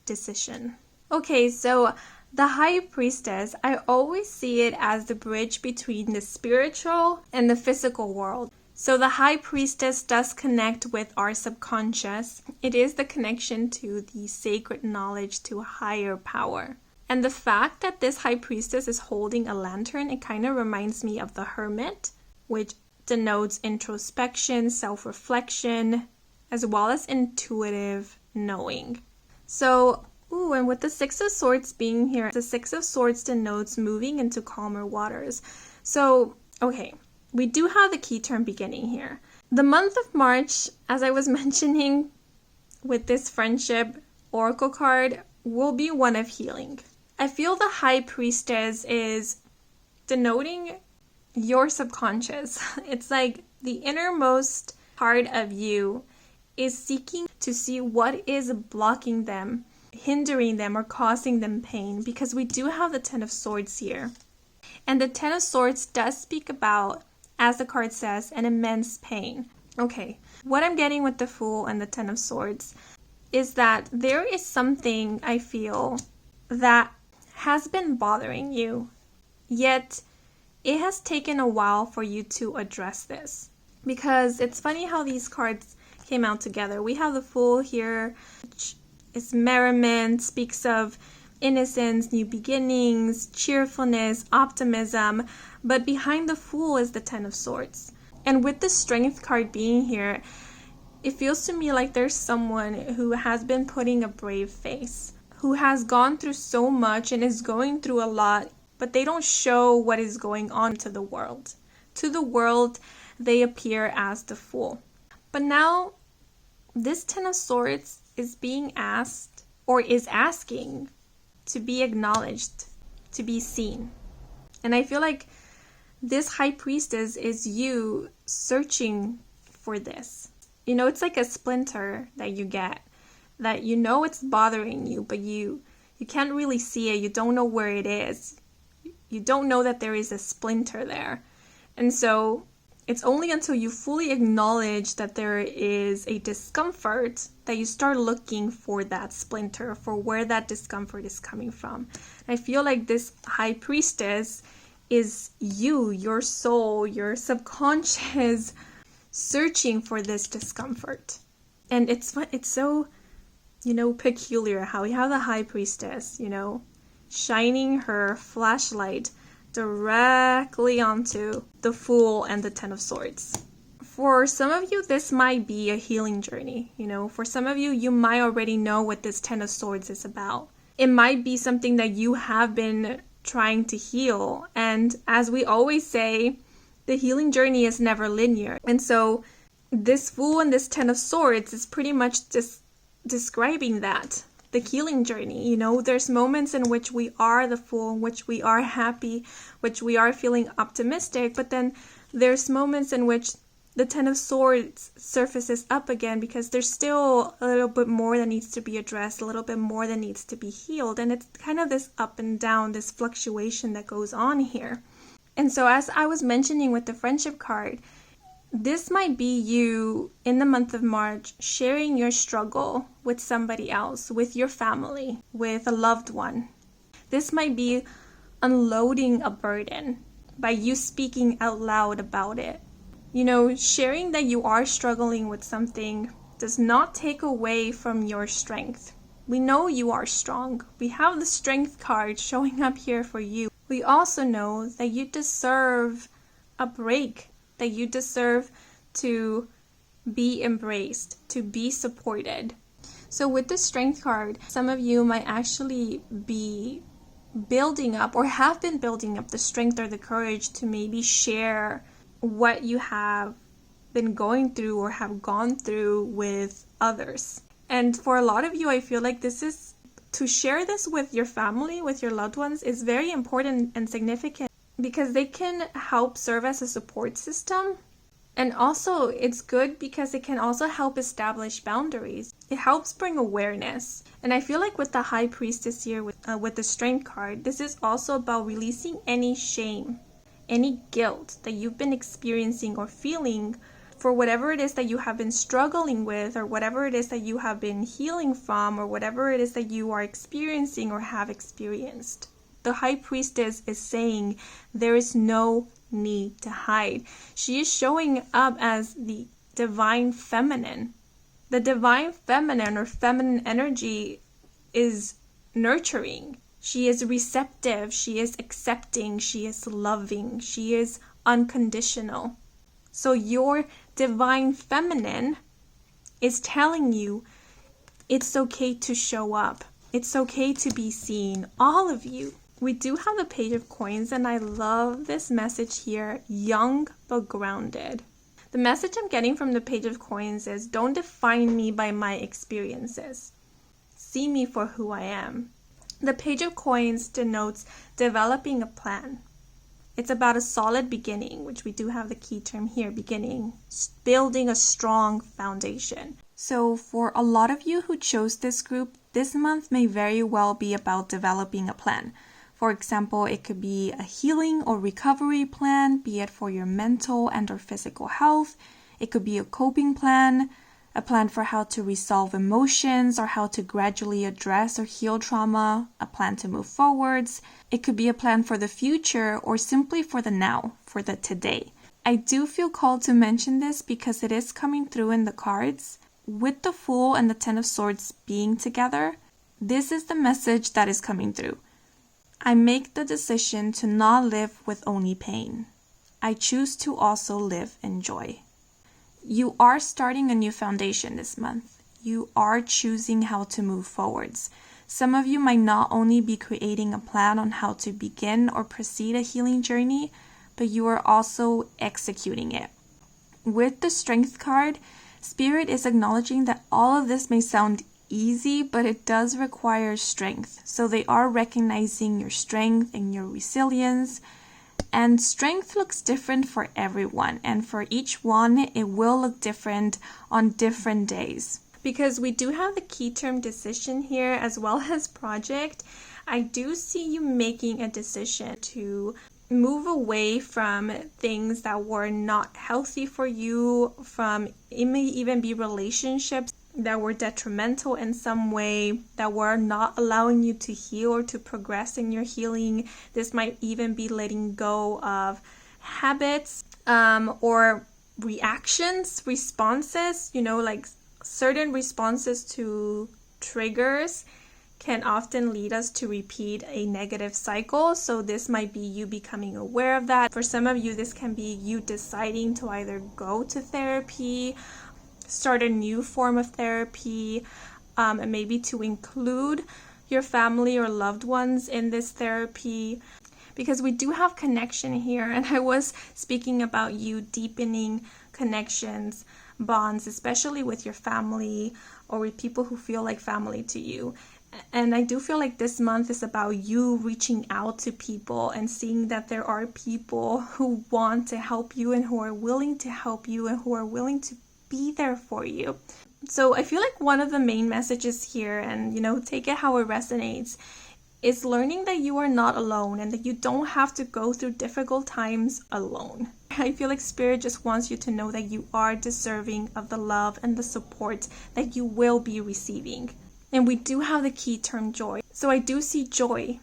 decision. Okay, so the High Priestess, I always see it as the bridge between the spiritual and the physical world. So the High Priestess does connect with our subconscious. It is the connection to the sacred knowledge, to higher power. And the fact that this High Priestess is holding a lantern, it kind of reminds me of the Hermit, which denotes introspection, self-reflection, as well as intuitive knowing. So, and with the Six of Swords being here, the Six of Swords denotes moving into calmer waters. So, okay, we do have the key term beginning here. The month of March, as I was mentioning with this friendship oracle card, will be one of healing. I feel the High Priestess is denoting your subconscious. It's like the innermost part of you is seeking to see what is blocking them, hindering them, or causing them pain, because we do have the Ten of Swords here. And the Ten of Swords does speak about, as the card says, an immense pain. Okay, what I'm getting with the Fool and the Ten of Swords is that there is something, I feel, that has been bothering you, yet it has taken a while for you to address this. Because it's funny how these cards came out together. We have the Fool here, which is merriment, speaks of innocence, new beginnings, cheerfulness, optimism, but behind the Fool is the Ten of Swords. And with the Strength card being here, it feels to me like there's someone who has been putting a brave face, who has gone through so much and is going through a lot, but they don't show what is going on to the world. To the world, they appear as the Fool. But now, this Ten of Swords is being asked, or is asking, to be acknowledged, to be seen. And I feel like this High Priestess is you searching for this. You know, it's like a splinter that you get, that you know it's bothering you, but you can't really see it. You don't know where it is. You don't know that there is a splinter there. And so it's only until you fully acknowledge that there is a discomfort that you start looking for that splinter, for where that discomfort is coming from. And I feel like this High Priestess is you, your soul, your subconscious, searching for this discomfort. And it's so, peculiar how we have the High Priestess, shining her flashlight directly onto the Fool and the Ten of Swords. For some of you, this might be a healing journey. For some of you, you might already know what this Ten of Swords is about. It might be something that you have been trying to heal. And as we always say, the healing journey is never linear. And so this Fool and this Ten of Swords is pretty much just describing that the healing journey. You know, there's moments in which we are the Fool, in which we are happy, which we are feeling optimistic, but then there's moments in which the Ten of Swords surfaces up again because there's still a little bit more that needs to be addressed, a little bit more that needs to be healed. And it's kind of this up and down, this fluctuation that goes on here. And so as I was mentioning with the Friendship card, this might be you in the month of March sharing your struggle with somebody else, with your family, with a loved one. This might be unloading a burden by you speaking out loud about it. You know, sharing that you are struggling with something does not take away from your strength. We know you are strong. We have the Strength card showing up here for you. We also know that you deserve a break, that you deserve to be embraced, to be supported. So with the Strength card, some of you might actually be building up or have been building up the strength or the courage to maybe share what you have been going through or have gone through with others. And for a lot of you, I feel like to share this with your family, with your loved ones, is very important and significant because they can help serve as a support system. And also it's good because it can also help establish boundaries. It helps bring awareness. And I feel like with the High Priestess here, with the Strength card, this is also about releasing any shame, any guilt that you've been experiencing or feeling for whatever it is that you have been struggling with, or whatever it is that you have been healing from, or whatever it is that you are experiencing or have experienced. The High Priestess is saying there is no need to hide. She is showing up as the divine feminine. The divine feminine or feminine energy is nurturing. She is receptive, she is accepting, she is loving, she is unconditional. So your divine feminine is telling you it's okay to show up. It's okay to be seen. All of you. We do have the Page of Coins, and I love this message here, young but grounded. The message I'm getting from the Page of Coins is, don't define me by my experiences. See me for who I am. The Page of Coins denotes developing a plan. It's about a solid beginning, which we do have the key term here, beginning, building a strong foundation. So for a lot of you who chose this group, this month may very well be about developing a plan. For example, it could be a healing or recovery plan, be it for your mental and or physical health. It could be a coping plan, a plan for how to resolve emotions or how to gradually address or heal trauma, a plan to move forwards. It could be a plan for the future or simply for the now, for the today. I do feel called to mention this because it is coming through in the cards. With the Fool and the Ten of Swords being together, this is the message that is coming through. I make the decision to not live with only pain. I choose to also live in joy. You are starting a new foundation this month. You are choosing how to move forwards. Some of you might not only be creating a plan on how to begin or proceed a healing journey, but you are also executing it. With the Strength card, Spirit is acknowledging that all of this may sound easy, but it does require strength. So they are recognizing your strength and your resilience. And strength looks different for everyone, and for each one it will look different on different days. Because we do have the key term decision here as well as project, I do see you making a decision to move away from things that were not healthy for you, it may even be relationships that were detrimental in some way, that were not allowing you to heal or to progress in your healing. This might even be letting go of habits or responses, like certain responses to triggers can often lead us to repeat a negative cycle. So this might be you becoming aware of that. For some of you, this can be you deciding to either go to therapy, start a new form of therapy, and maybe to include your family or loved ones in this therapy. Because we do have connection here, and I was speaking about you deepening connections, bonds, especially with your family or with people who feel like family to you. And I do feel like this month is about you reaching out to people and seeing that there are people who want to help you and who are willing to help you and who are willing to be there for you. So I feel like one of the main messages here, and take it how it resonates, is learning that you are not alone and that you don't have to go through difficult times alone. I feel like Spirit just wants you to know that you are deserving of the love and the support that you will be receiving. And we do have the key term joy. So I do see joy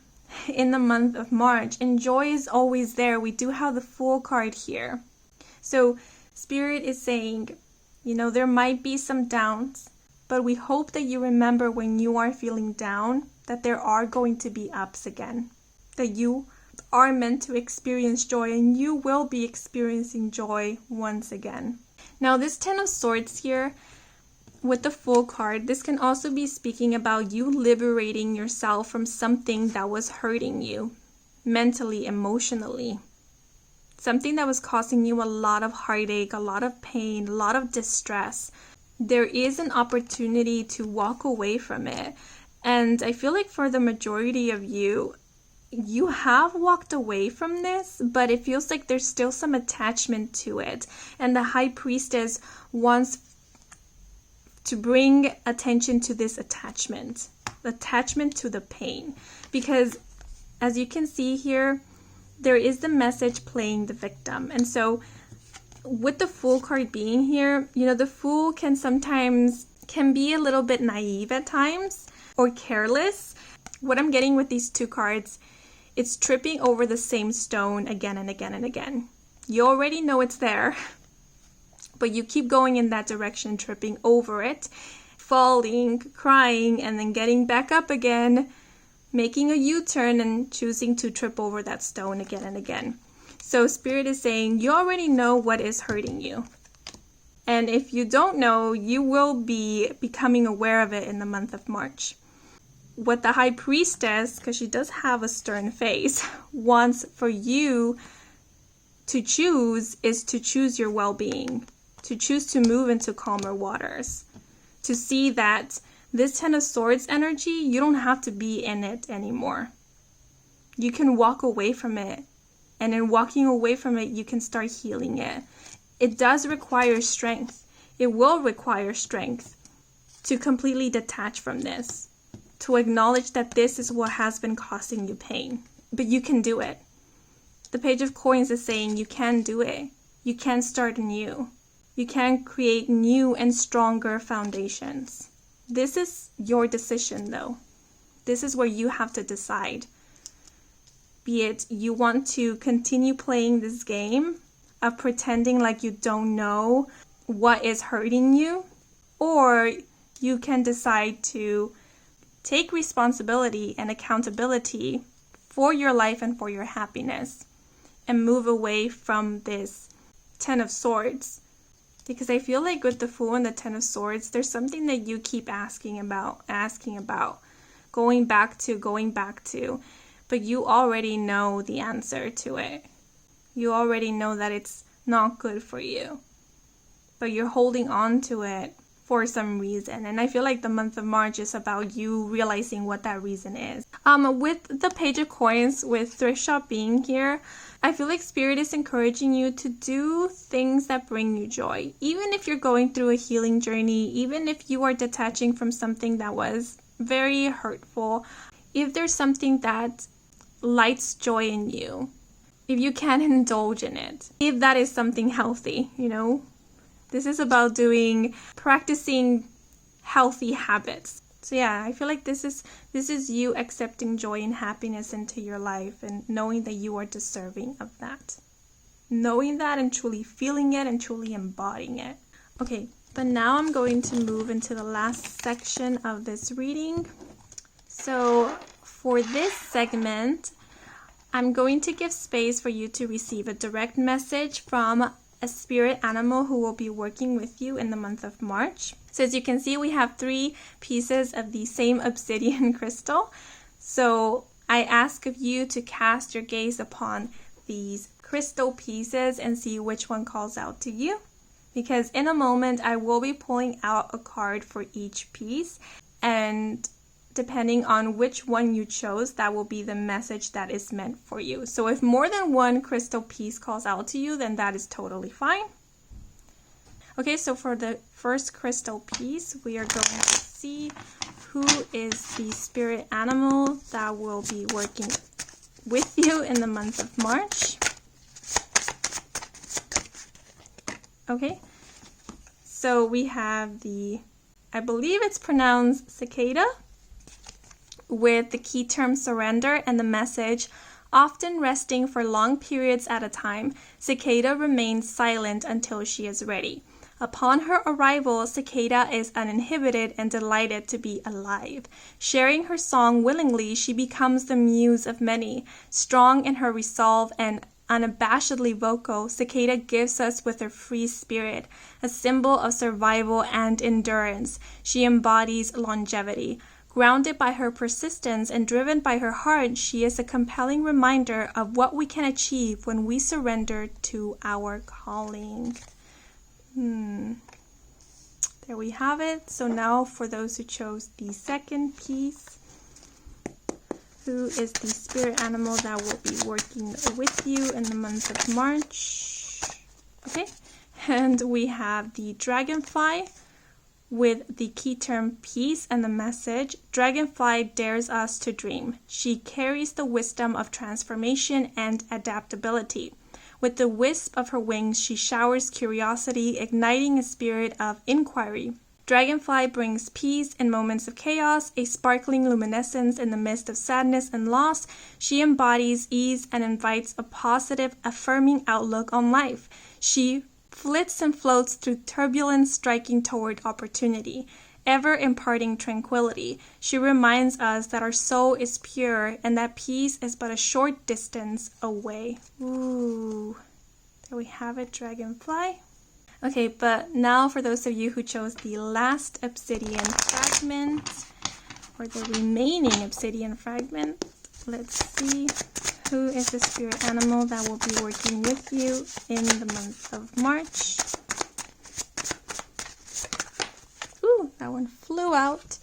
in the month of March, and joy is always there. We do have the Fool card here. So Spirit is saying, there might be some downs, but we hope that you remember when you are feeling down that there are going to be ups again, that you are meant to experience joy, and you will be experiencing joy once again. Now this Ten of Swords here, with the Fool card, this can also be speaking about you liberating yourself from something that was hurting you mentally, emotionally. Something that was causing you a lot of heartache, a lot of pain, a lot of distress. There is an opportunity to walk away from it. And I feel like for the majority of you, you have walked away from this, but it feels like there's still some attachment to it. And the High Priestess wants to bring attention to this attachment to the pain. Because as you can see here, there is the message playing the victim. And so with the Fool card being here, the Fool can be a little bit naive at times or careless. What I'm getting with these two cards, it's tripping over the same stone again and again and again. You already know it's there, but you keep going in that direction, tripping over it, falling, crying, and then getting back up again, making a U-turn and choosing to trip over that stone again and again. So Spirit is saying you already know what is hurting you. And if you don't know, you will be becoming aware of it in the month of March. What the High Priestess, because she does have a stern face, wants for you to choose is to choose your well-being, to choose to move into calmer waters, to see that this Ten of Swords energy, you don't have to be in it anymore. You can walk away from it. And in walking away from it, you can start healing it. It does require strength. It will require strength to completely detach from this, to acknowledge that this is what has been causing you pain. But you can do it. The Page of Coins is saying you can do it. You can start anew. You can create new and stronger foundations. This is your decision, though. This is where you have to decide. Be it you want to continue playing this game of pretending like you don't know what is hurting you, or you can decide to take responsibility and accountability for your life and for your happiness and move away from this Ten of Swords. Because I feel like with the Fool and the Ten of Swords, there's something that you keep asking about, going back to, but you already know the answer to it. You already know that it's not good for you, but you're holding on to it for some reason. And I feel like the month of March is about you realizing what that reason is. With the Page of Coins, with Thrift Shop being here, I feel like Spirit is encouraging you to do things that bring you joy. Even if you're going through a healing journey, even if you are detaching from something that was very hurtful, if there's something that lights joy in you, if you can indulge in it, if that is something healthy, This is about practicing healthy habits. So yeah, I feel like this is you accepting joy and happiness into your life and knowing that you are deserving of that. Knowing that and truly feeling it and truly embodying it. Okay, but now I'm going to move into the last section of this reading. So for this segment, I'm going to give space for you to receive a direct message from a spirit animal who will be working with you in the month of March. So as you can see, we have 3 pieces of the same obsidian crystal. So I ask of you to cast your gaze upon these crystal pieces and see which one calls out to you. Because in a moment, I will be pulling out a card for each piece. And depending on which one you chose, that will be the message that is meant for you. So if more than one crystal piece calls out to you, then that is totally fine. Okay, so for the first crystal piece, we are going to see who is the spirit animal that will be working with you in the month of March. Okay, so we have I believe it's pronounced cicada, with the key term surrender and the message, often resting for long periods at a time, cicada remains silent until she is ready. Upon her arrival, cicada is uninhibited and delighted to be alive. Sharing her song willingly, she becomes the muse of many. Strong in her resolve and unabashedly vocal, cicada gives us with her free spirit, a symbol of survival and endurance. She embodies longevity. Grounded by her persistence and driven by her heart, she is a compelling reminder of what we can achieve when we surrender to our calling. There we have it. So now for those who chose the second piece, who is the spirit animal that will be working with you in the month of March? Okay, and we have the dragonfly with the key term peace and the message, dragonfly dares us to dream. She carries the wisdom of transformation and adaptability. With the wisp of her wings, she showers curiosity, igniting a spirit of inquiry. Dragonfly brings peace in moments of chaos, a sparkling luminescence in the midst of sadness and loss. She embodies ease and invites a positive, affirming outlook on life. She flits and floats through turbulence, striking toward opportunity, ever imparting tranquility. She reminds us that our soul is pure and that peace is but a short distance away. Ooh, there we have it, dragonfly. Okay, but now for those of you who chose the last obsidian fragment, or the remaining obsidian fragment, let's see who is the spirit animal that will be working with you in the month of March. Ooh, that one flew out.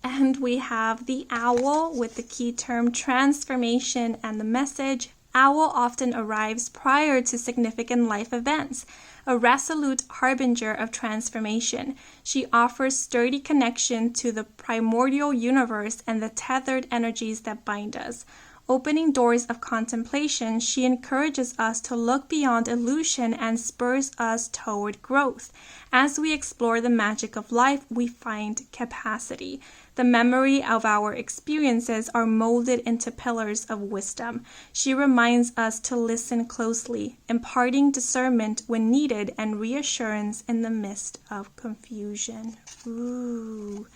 And we have the owl with the key term transformation and the message. Owl often arrives prior to significant life events, a resolute harbinger of transformation. She offers sturdy connection to the primordial universe and the tethered energies that bind us. Opening doors of contemplation, she encourages us to look beyond illusion and spurs us toward growth. As we explore the magic of life, we find capacity. The memory of our experiences are molded into pillars of wisdom. She reminds us to listen closely, imparting discernment when needed and reassurance in the midst of confusion. Ooh,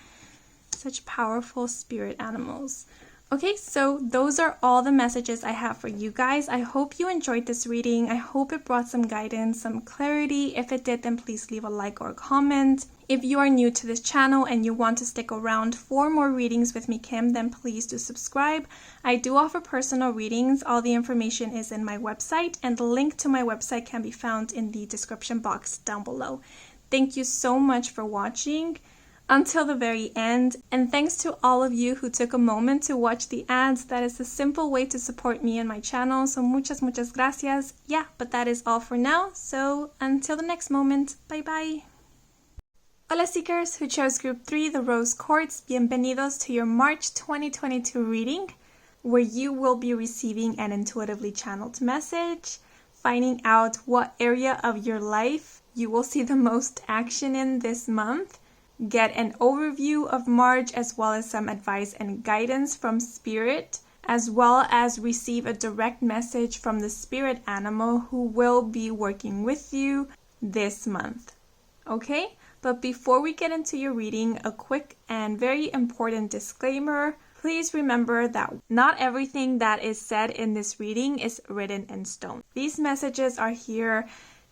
such powerful spirit animals. Okay, so those are all the messages I have for you guys. I hope you enjoyed this reading. I hope it brought some guidance, some clarity. If it did, then please leave a like or a comment. If you are new to this channel and you want to stick around for more readings with me, Kim, then please do subscribe. I do offer personal readings. All the information is in my website, and the link to my website can be found in the description box down below. Thank you so much for watching until the very end, and thanks to all of you who took a moment to watch the ads. That is a simple way to support me and my channel, so muchas gracias. Yeah, but that is all for now, so until the next moment, bye bye. Hola seekers who chose group 3, the Rose Quartz, bienvenidos to your March 2022 reading, where you will be receiving an intuitively channeled message, finding out what area of your life you will see the most action in this month, get an overview of March as well as some advice and guidance from Spirit, as well as receive a direct message from the spirit animal who will be working with you this month. Okay, but before we get into your reading, a quick and very important disclaimer. Please remember that not everything that is said in this reading is written in stone. These messages are here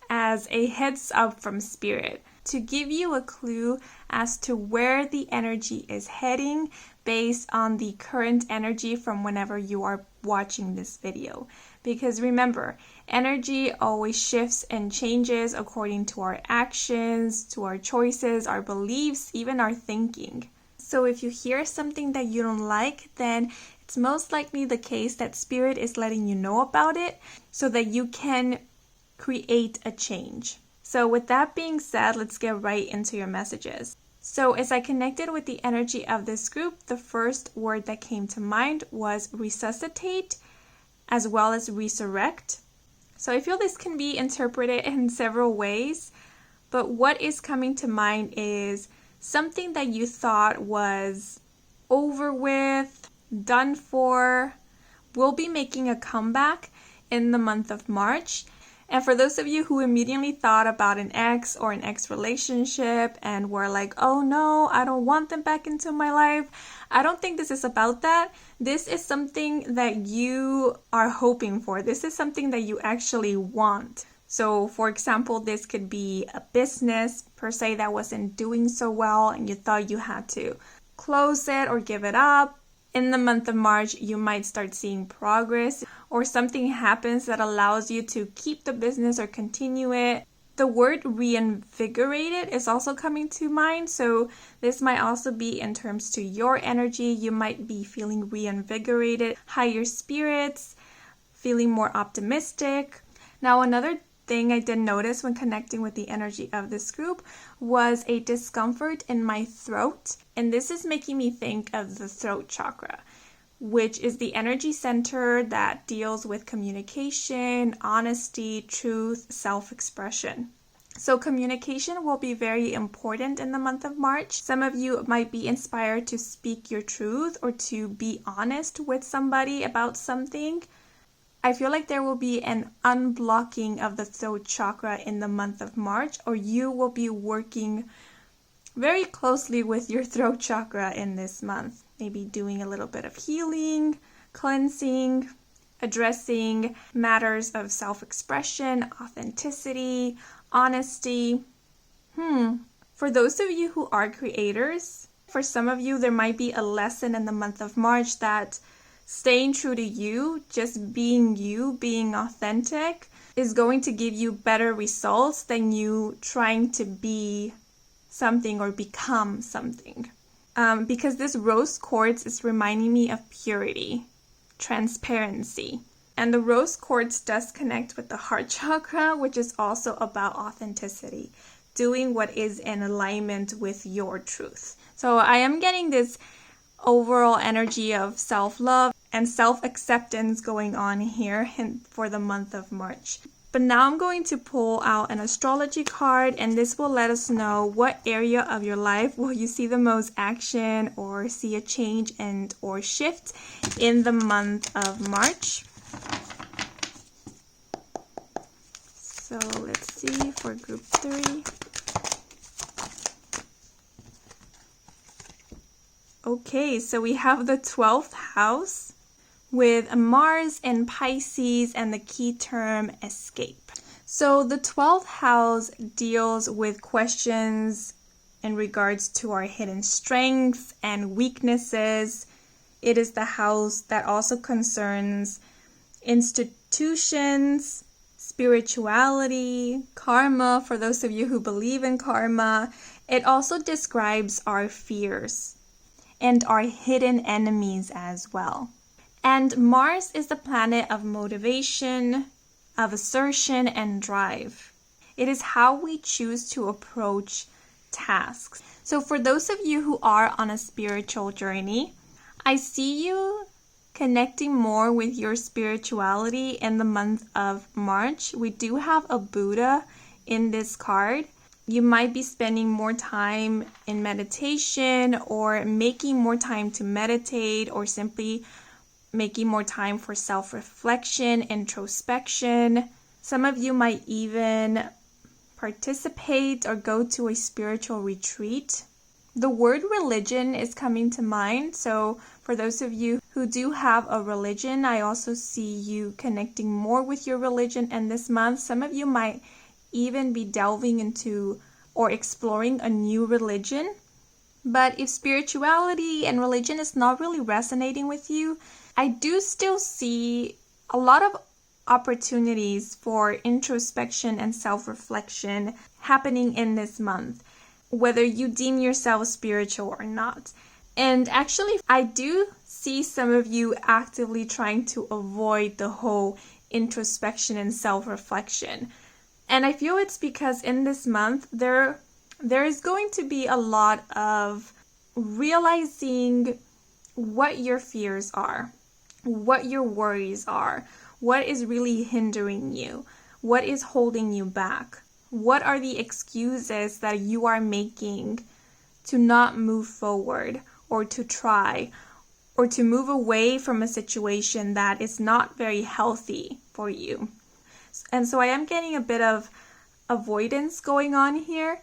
as a heads up from Spirit, to give you a clue as to where the energy is heading based on the current energy from whenever you are watching this video. Because remember, energy always shifts and changes according to our actions, to our choices, our beliefs, even our thinking. So if you hear something that you don't like, then it's most likely the case that Spirit is letting you know about it so that you can create a change. So with that being said, let's get right into your messages. So as I connected with the energy of this group, the first word that came to mind was resuscitate as well as resurrect. So I feel this can be interpreted in several ways, but what is coming to mind is something that you thought was over with, done for, will be making a comeback in the month of March. And for those of you who immediately thought about an ex or an ex relationship and were like, oh no, I don't want them back into my life, I don't think this is about that. This is something that you are hoping for. This is something that you actually want. So for example, this could be a business per se that wasn't doing so well and you thought you had to close it or give it up. In the month of March, you might start seeing progress or something happens that allows you to keep the business or continue it. The word reinvigorated is also coming to mind. So this might also be in terms to your energy. You might be feeling reinvigorated, higher spirits, feeling more optimistic. Now, another thing I did notice when connecting with the energy of this group was a discomfort in my throat. And this is making me think of the throat chakra, which is the energy center that deals with communication, honesty, truth, self-expression. So communication will be very important in the month of March. Some of you might be inspired to speak your truth or to be honest with somebody about something. I feel like there will be an unblocking of the throat chakra in the month of March, or you will be working very closely with your throat chakra in this month. Maybe doing a little bit of healing, cleansing, addressing matters of self-expression, authenticity, honesty. For those of you who are creators, for some of you there might be a lesson in the month of March that staying true to you, just being you, being authentic, is going to give you better results than you trying to be something or become something. Because this rose quartz is reminding me of purity, transparency. And the rose quartz does connect with the heart chakra, which is also about authenticity, doing what is in alignment with your truth. So I am getting this overall energy of self-love and self-acceptance going on here for the month of March. But now I'm going to pull out an astrology card, and this will let us know what area of your life will you see the most action or see a change and or shift in the month of March. So let's see for group 3. Okay, so we have the 12th house with Mars in Pisces and the key term escape. So the 12th house deals with questions in regards to our hidden strengths and weaknesses. It is the house that also concerns institutions, spirituality, karma, for those of you who believe in karma. It also describes our fears and our hidden enemies as well. And Mars is the planet of motivation, of assertion, and drive. It is how we choose to approach tasks. So for those of you who are on a spiritual journey, I see you connecting more with your spirituality in the month of March. We do have a Buddha in this card. You might be spending more time in meditation or making more time to meditate or simply making more time for self-reflection, introspection. Some of you might even participate or go to a spiritual retreat. The word religion is coming to mind. So for those of you who do have a religion, I also see you connecting more with your religion in this month. Some of you might even be delving into or exploring a new religion. But if spirituality and religion is not really resonating with you, I do still see a lot of opportunities for introspection and self-reflection happening in this month, whether you deem yourself spiritual or not. And actually, I do see some of you actively trying to avoid the whole introspection and self-reflection. And I feel it's because in this month, there is going to be a lot of realizing what your fears are, what your worries are, what is really hindering you, what is holding you back, what are the excuses that you are making to not move forward or to try or to move away from a situation that is not very healthy for you. And so I am getting a bit of avoidance going on here,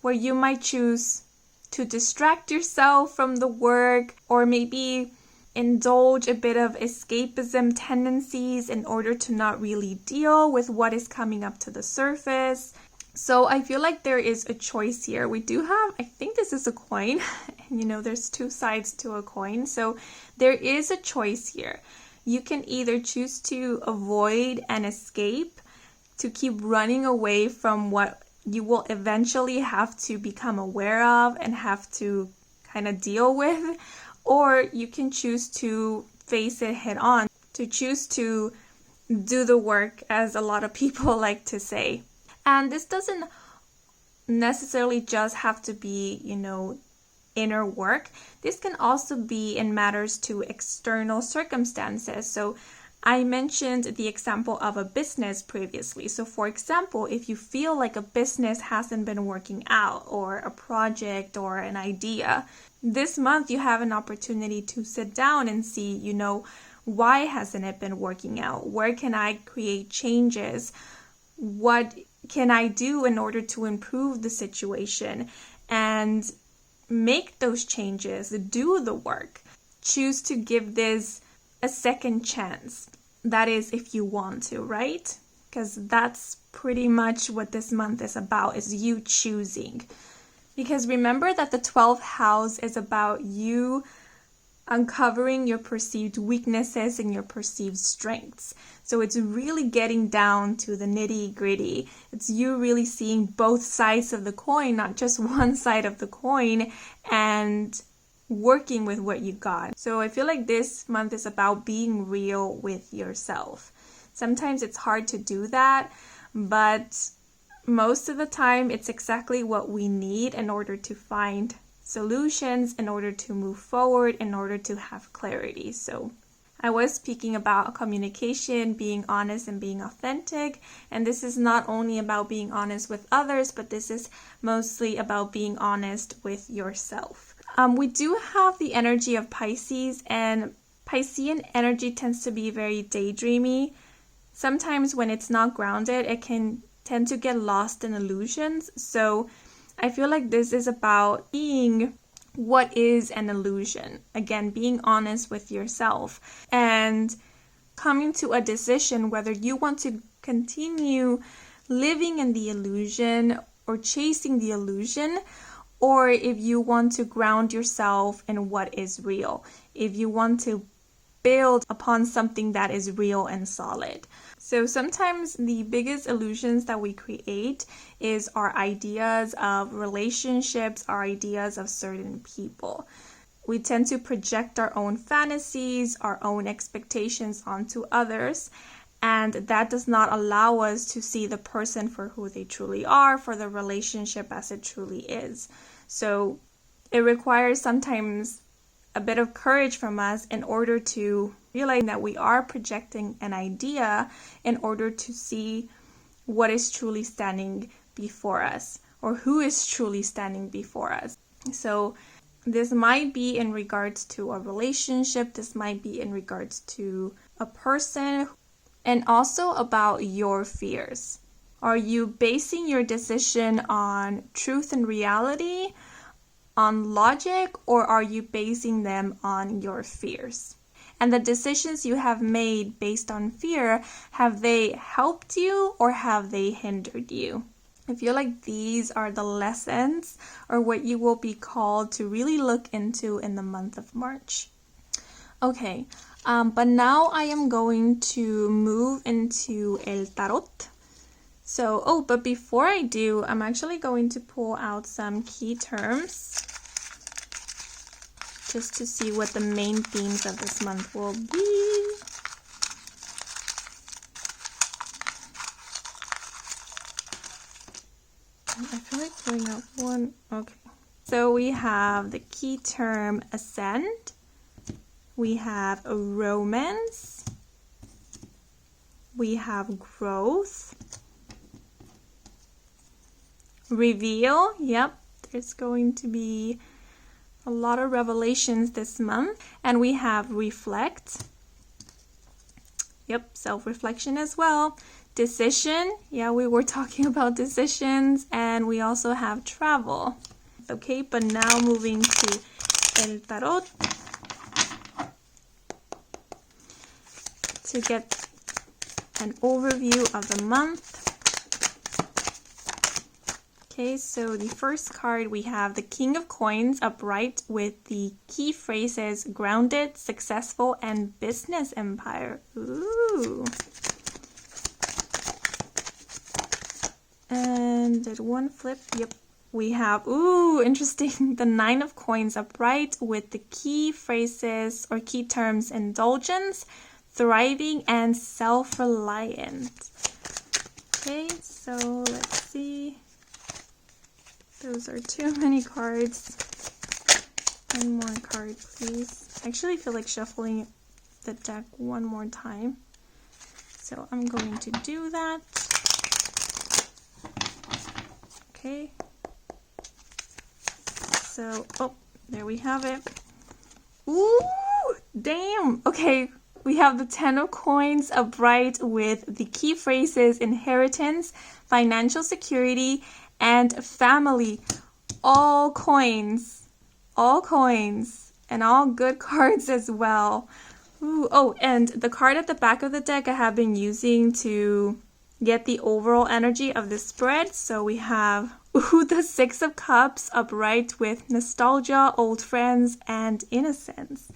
where you might choose to distract yourself from the work or maybe indulge a bit of escapism tendencies in order to not really deal with what is coming up to the surface. So I feel like there is a choice here. We do have, I think this is a coin, and there's two sides to a coin. So there is a choice here. You can either choose to avoid and escape, to keep running away from what you will eventually have to become aware of and have to kind of deal with, or you can choose to face it head on, to choose to do the work, as a lot of people like to say. And this doesn't necessarily just have to be, inner work. This can also be in matters to external circumstances. So I mentioned the example of a business previously. So for example, if you feel like a business hasn't been working out, or a project or an idea, this month you have an opportunity to sit down and see, why hasn't it been working out? Where can I create changes? What can I do in order to improve the situation and make those changes, do the work? Choose to give this a second chance. That is, if you want to, right? Because that's pretty much what this month is about, is you choosing. Because remember that the 12th house is about you uncovering your perceived weaknesses and your perceived strengths. So it's really getting down to the nitty gritty. It's you really seeing both sides of the coin, not just one side of the coin, and working with what you got. So I feel like this month is about being real with yourself. Sometimes it's hard to do that, but most of the time it's exactly what we need in order to find solutions, in order to move forward, in order to have clarity. So I was speaking about communication, being honest and being authentic. And this is not only about being honest with others, but this is mostly about being honest with yourself. We do have the energy of Pisces, and Piscean energy tends to be very daydreamy. Sometimes when it's not grounded, it can tend to get lost in illusions. So I feel like this is about being what is an illusion. Again, being honest with yourself and coming to a decision whether you want to continue living in the illusion or chasing the illusion, or if you want to ground yourself in what is real, if you want to build upon something that is real and solid. So sometimes the biggest illusions that we create is our ideas of relationships, our ideas of certain people. We tend to project our own fantasies, our own expectations onto others, and that does not allow us to see the person for who they truly are, for the relationship as it truly is. So it requires sometimes a bit of courage from us in order to realize that we are projecting an idea in order to see what is truly standing before us, or who is truly standing before us. So this might be in regards to a relationship, this might be in regards to a person, and also about your fears. Are you basing your decision on truth and reality, on logic, or are you basing them on your fears? And the decisions you have made based on fear, have they helped you or have they hindered you? I feel like these are the lessons, or what you will be called to really look into in the month of March. Okay, but now I am going to move into El Tarot. So, but before I do, I'm actually going to pull out some key terms just to see what the main themes of this month will be. I feel like putting out one. Okay. So we have the key term ascend. We have romance. We have growth. Reveal. Yep. There's going to be a lot of revelations this month. And we have reflect. Yep. Self-reflection as well. Decision, yeah, we were talking about decisions, and we also have travel. Okay, but now moving to El Tarot to get an overview of the month. Okay, so the first card we have the King of Coins upright with the key phrases grounded, successful, and business empire. Ooh. And did one flip? Yep. We have, ooh, interesting, the Nine of Coins upright with the key phrases or key terms indulgence, thriving, and self-reliant. Okay, so let's see. Those are too many cards. One more card, please. I actually feel like shuffling the deck one more time. So I'm going to do that. Okay, so, oh, there we have it. Ooh, damn. Okay, we have the Ten of Coins upright with the key phrases inheritance, financial security, and family. All coins, and all good cards as well. Ooh, oh, and the card at the back of the deck I have been using to get the overall energy of the spread. So we have the Six of Cups upright with nostalgia, old friends, and innocence.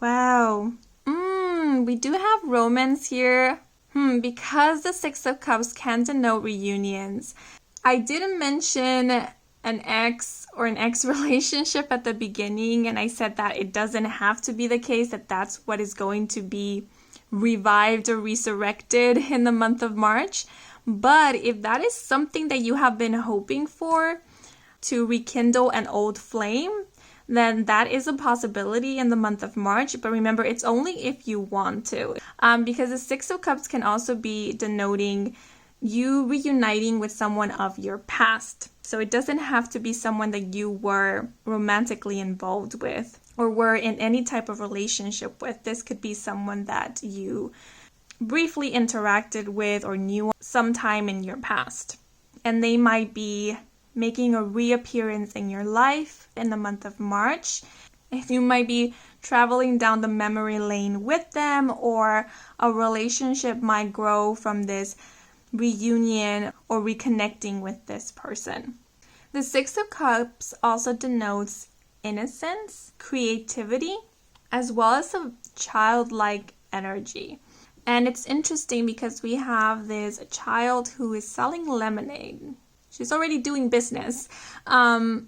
Wow. We do have romance here. Because the Six of Cups can denote reunions. I didn't mention an ex or an ex relationship at the beginning, and I said that it doesn't have to be the case, that that's what is going to be revived or resurrected in the month of March. But if that is something that you have been hoping for, to rekindle an old flame, then that is a possibility in the month of March. But remember, it's only if you want to. Because the Six of Cups can also be denoting you reuniting with someone of your past. So it doesn't have to be someone that you were romantically involved with or were in any type of relationship with. This could be someone that you briefly interacted with or knew sometime in your past. And they might be making a reappearance in your life in the month of March. And you might be traveling down the memory lane with them, or a relationship might grow from this reunion or reconnecting with this person. The Six of Cups also denotes innocence, creativity, as well as a childlike energy. And it's interesting because we have this child who is selling lemonade. She's already doing business. And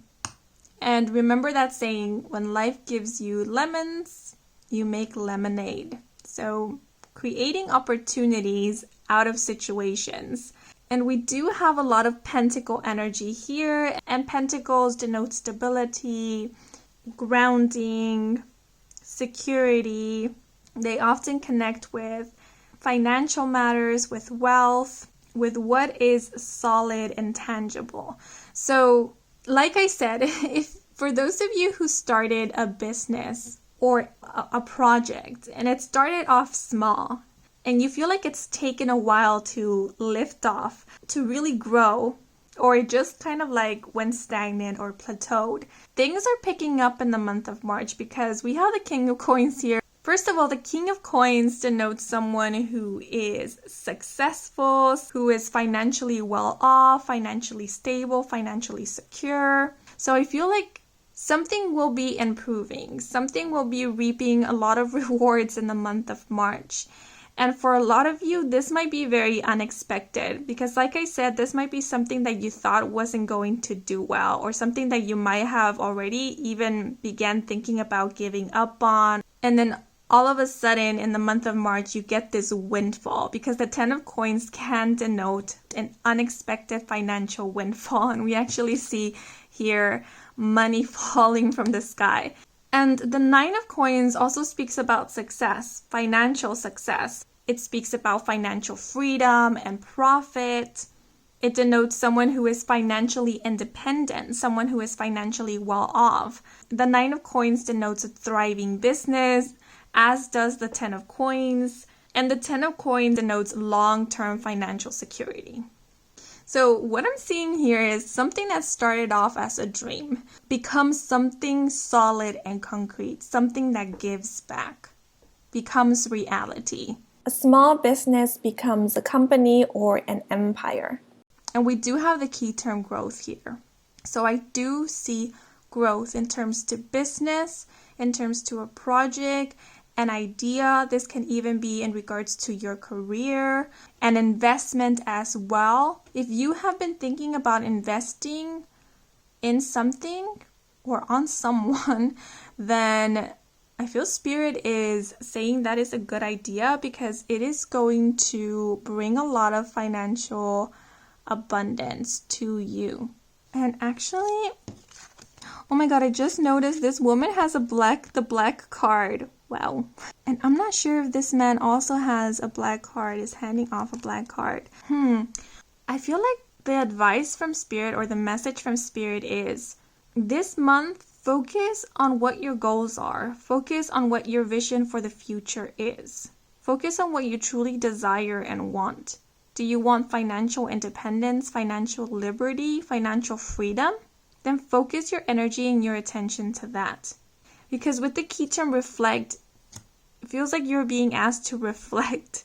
remember that saying, when life gives you lemons, you make lemonade. So creating opportunities out of situations. And we do have a lot of pentacle energy here, and pentacles denote stability, grounding, security. They often connect with financial matters, with wealth, with what is solid and tangible. So, like I said, if for those of you who started a business or a project and it started off small, and you feel like it's taken a while to lift off, to really grow, or it just kind of like went stagnant or plateaued, things are picking up in the month of March because we have the King of Coins here. First of all, the King of Coins denotes someone who is successful, who is financially well off, financially stable, financially secure. So I feel like something will be improving. Something will be reaping a lot of rewards in the month of March. And for a lot of you, this might be very unexpected because, like I said, this might be something that you thought wasn't going to do well, or something that you might have already even began thinking about giving up on. And then all of a sudden in the month of March, you get this windfall, because the 10 of coins can denote an unexpected financial windfall. And we actually see here money falling from the sky. And the 9 of coins also speaks about success, financial success. It speaks about financial freedom and profit. It denotes someone who is financially independent, someone who is financially well off. The 9 of coins denotes a thriving business, as does the 10 of coins. And the 10 of coins denotes long-term financial security. So what I'm seeing here is something that started off as a dream becomes something solid and concrete, something that gives back, becomes reality. A small business becomes a company or an empire. And we do have the key term growth here. So I do see growth in terms to business, in terms to a project, an idea. This can even be in regards to your career, an investment as well. If you have been thinking about investing in something or on someone, then I feel Spirit is saying that is a good idea, because it is going to bring a lot of financial abundance to you. And actually, oh my god, I just noticed this woman has the black card. Wow. And I'm not sure if this man also has a black card, is handing off a black card. I feel like the advice from Spirit, or the message from Spirit, is this month, focus on what your goals are. Focus on what your vision for the future is. Focus on what you truly desire and want. Do you want financial independence, financial liberty, financial freedom? Then focus your energy and your attention to that. Because with the key term reflect, it feels like you're being asked to reflect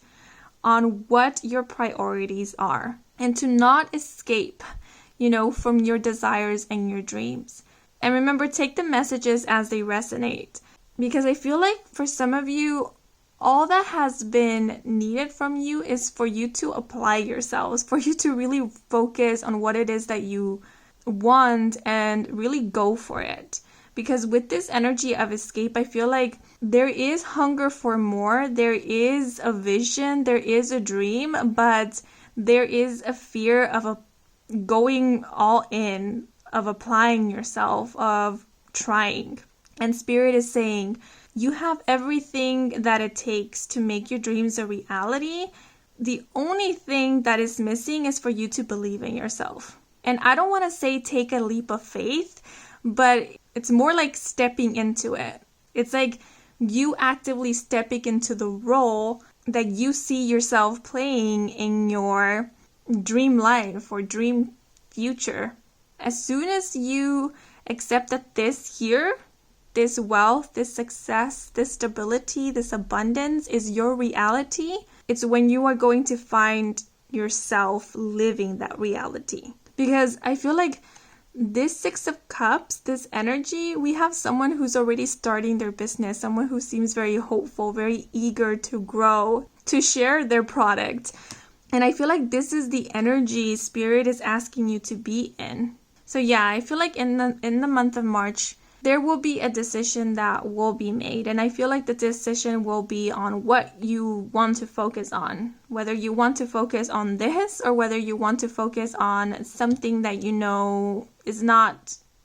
on what your priorities are and to not escape, from your desires and your dreams. And remember, take the messages as they resonate. Because I feel like for some of you, all that has been needed from you is for you to apply yourselves, for you to really focus on what it is that you want and really go for it. Because with this energy of escape, I feel like there is hunger for more, there is a vision, there is a dream, but there is a fear of going all in, of applying yourself, of trying. And Spirit is saying, you have everything that it takes to make your dreams a reality. The only thing that is missing is for you to believe in yourself. And I don't want to say take a leap of faith, but it's more like stepping into it. It's like you actively stepping into the role that you see yourself playing in your dream life or dream future. As soon as you accept that this wealth, this success, this stability, this abundance is your reality, it's when you are going to find yourself living that reality. Because I feel like this 6 of Cups, this energy, we have someone who's already starting their business, someone who seems very hopeful, very eager to grow, to share their product. And I feel like this is the energy Spirit is asking you to be in. So yeah, I feel like in the month of March, there will be a decision that will be made. And I feel like the decision will be on what you want to focus on. Whether you want to focus on this or whether you want to focus on something that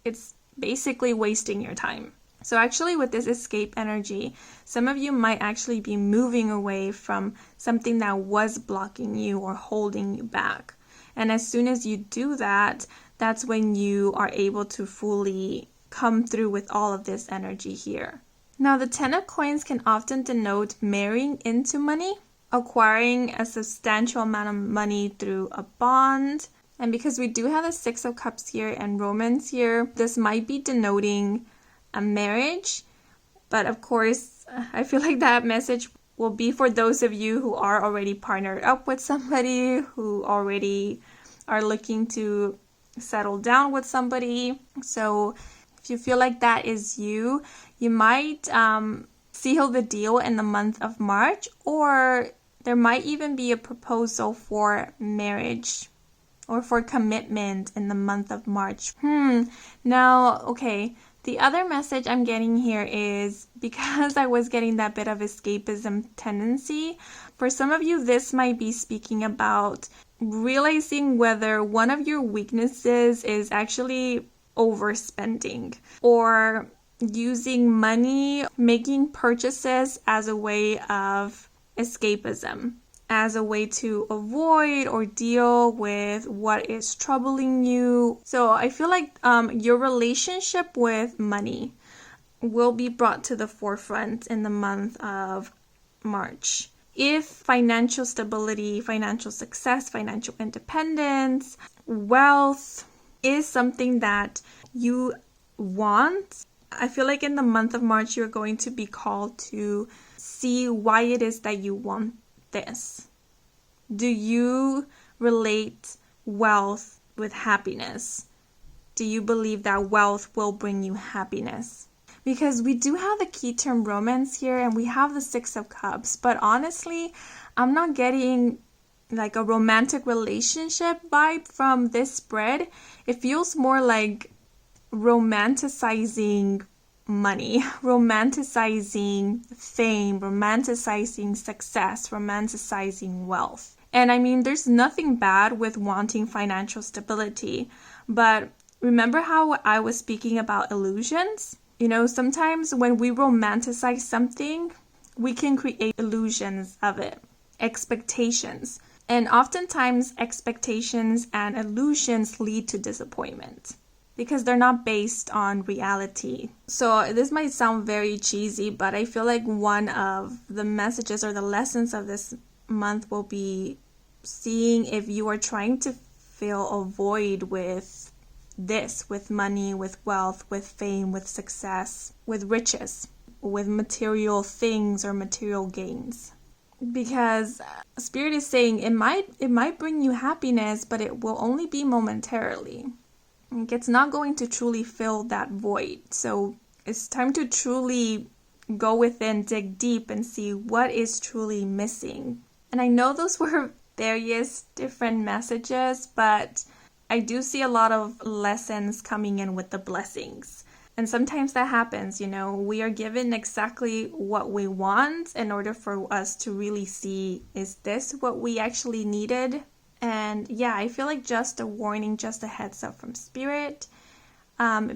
it's basically wasting your time. So actually with this escape energy, some of you might actually be moving away from something that was blocking you or holding you back. And as soon as you do that, that's when you are able to fully come through with all of this energy here. Now, the 10 of coins can often denote marrying into money, acquiring a substantial amount of money through a bond. And because we do have the 6 of Cups here and romance here, this might be denoting a marriage. But of course, I feel like that message will be for those of you who are already partnered up with somebody, who already are looking to settle down with somebody. So if you feel like that is you, you might seal the deal in the month of March, or There might even be a proposal for marriage or for commitment in the month of March. Now, okay, the other message I'm getting here is because I was getting that bit of escapism tendency, for some of you, this might be speaking about realizing whether one of your weaknesses is actually overspending or using money, making purchases as a way of escapism, as a way to avoid or deal with what is troubling you. So I feel like your relationship with money will be brought to the forefront in the month of March. If financial stability, financial success, financial independence, wealth is something that you want, I feel like in the month of March, you're going to be called to see why it is that you want this. Do you relate wealth with happiness? Do you believe that wealth will bring you happiness? Because we do have the key term romance here and we have the Six of Cups, but honestly, I'm not getting like a romantic relationship vibe from this spread. It feels more like romanticizing money, romanticizing fame, romanticizing success, romanticizing wealth. And I mean, there's nothing bad with wanting financial stability, but remember how I was speaking about illusions? You know, sometimes when we romanticize something, we can create illusions of it, expectations. And oftentimes, expectations and illusions lead to disappointment because they're not based on reality. So this might sound very cheesy, but I feel like one of the messages or the lessons of this month will be seeing if you are trying to fill a void with this, with money, with wealth, with fame, with success, with riches, with material things or material gains. Because Spirit is saying it might bring you happiness, but it will only be momentarily. Like, it's not going to truly fill that void. So it's time to truly go within, dig deep, and see what is truly missing. And I know those were various different messages, but I do see a lot of lessons coming in with the blessings. And sometimes that happens, you know, we are given exactly what we want in order for us to really see, is this what we actually needed? And yeah, I feel like just a warning, just a heads up from Spirit.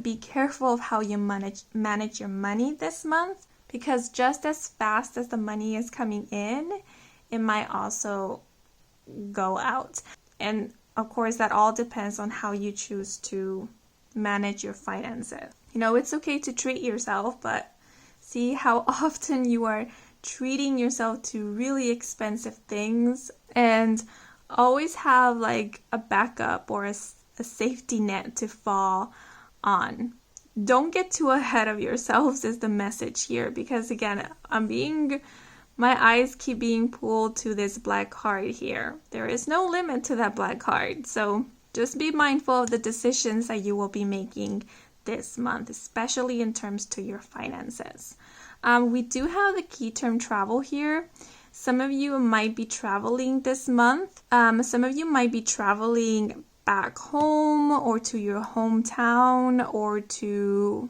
Be careful of how you manage your money this month, because just as fast as the money is coming in, it might also go out. And of course, that all depends on how you choose to manage your finances. You know, it's okay to treat yourself, but see how often you are treating yourself to really expensive things, and always have like a backup or a safety net to fall on. Don't get too ahead of yourselves is the message here, because again, my eyes keep being pulled to this black card here. There is no limit to that black card. So just be mindful of the decisions that you will be making this month, especially in terms to your finances. We do have the key term travel here. Some of you might be traveling this month. Some of you might be traveling back home or to your hometown or to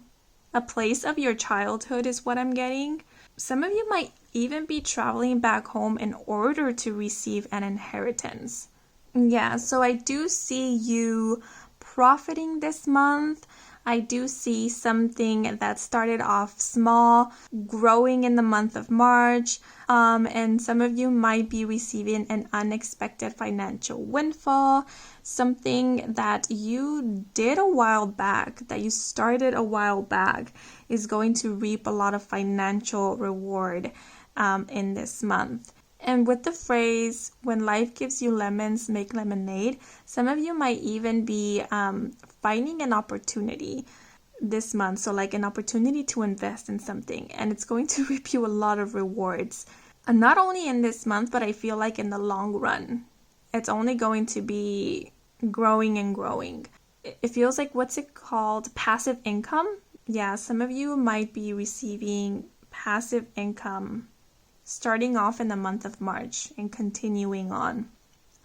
a place of your childhood is what I'm getting. Some of you might even be traveling back home in order to receive an inheritance. Yeah, so I do see you profiting this month. I do see something that started off small, growing in the month of March. And some of you might be receiving an unexpected financial windfall, something that you did a while back, that you started a while back, is going to reap a lot of financial reward in this month. And with the phrase, when life gives you lemons, make lemonade, some of you might even be finding an opportunity this month. So like an opportunity to invest in something, and it's going to reap you a lot of rewards. And not only in this month, but I feel like in the long run, it's only going to be growing and growing. It feels like, what's it called? Passive income? Yeah, some of you might be receiving passive income starting off in the month of March and continuing on.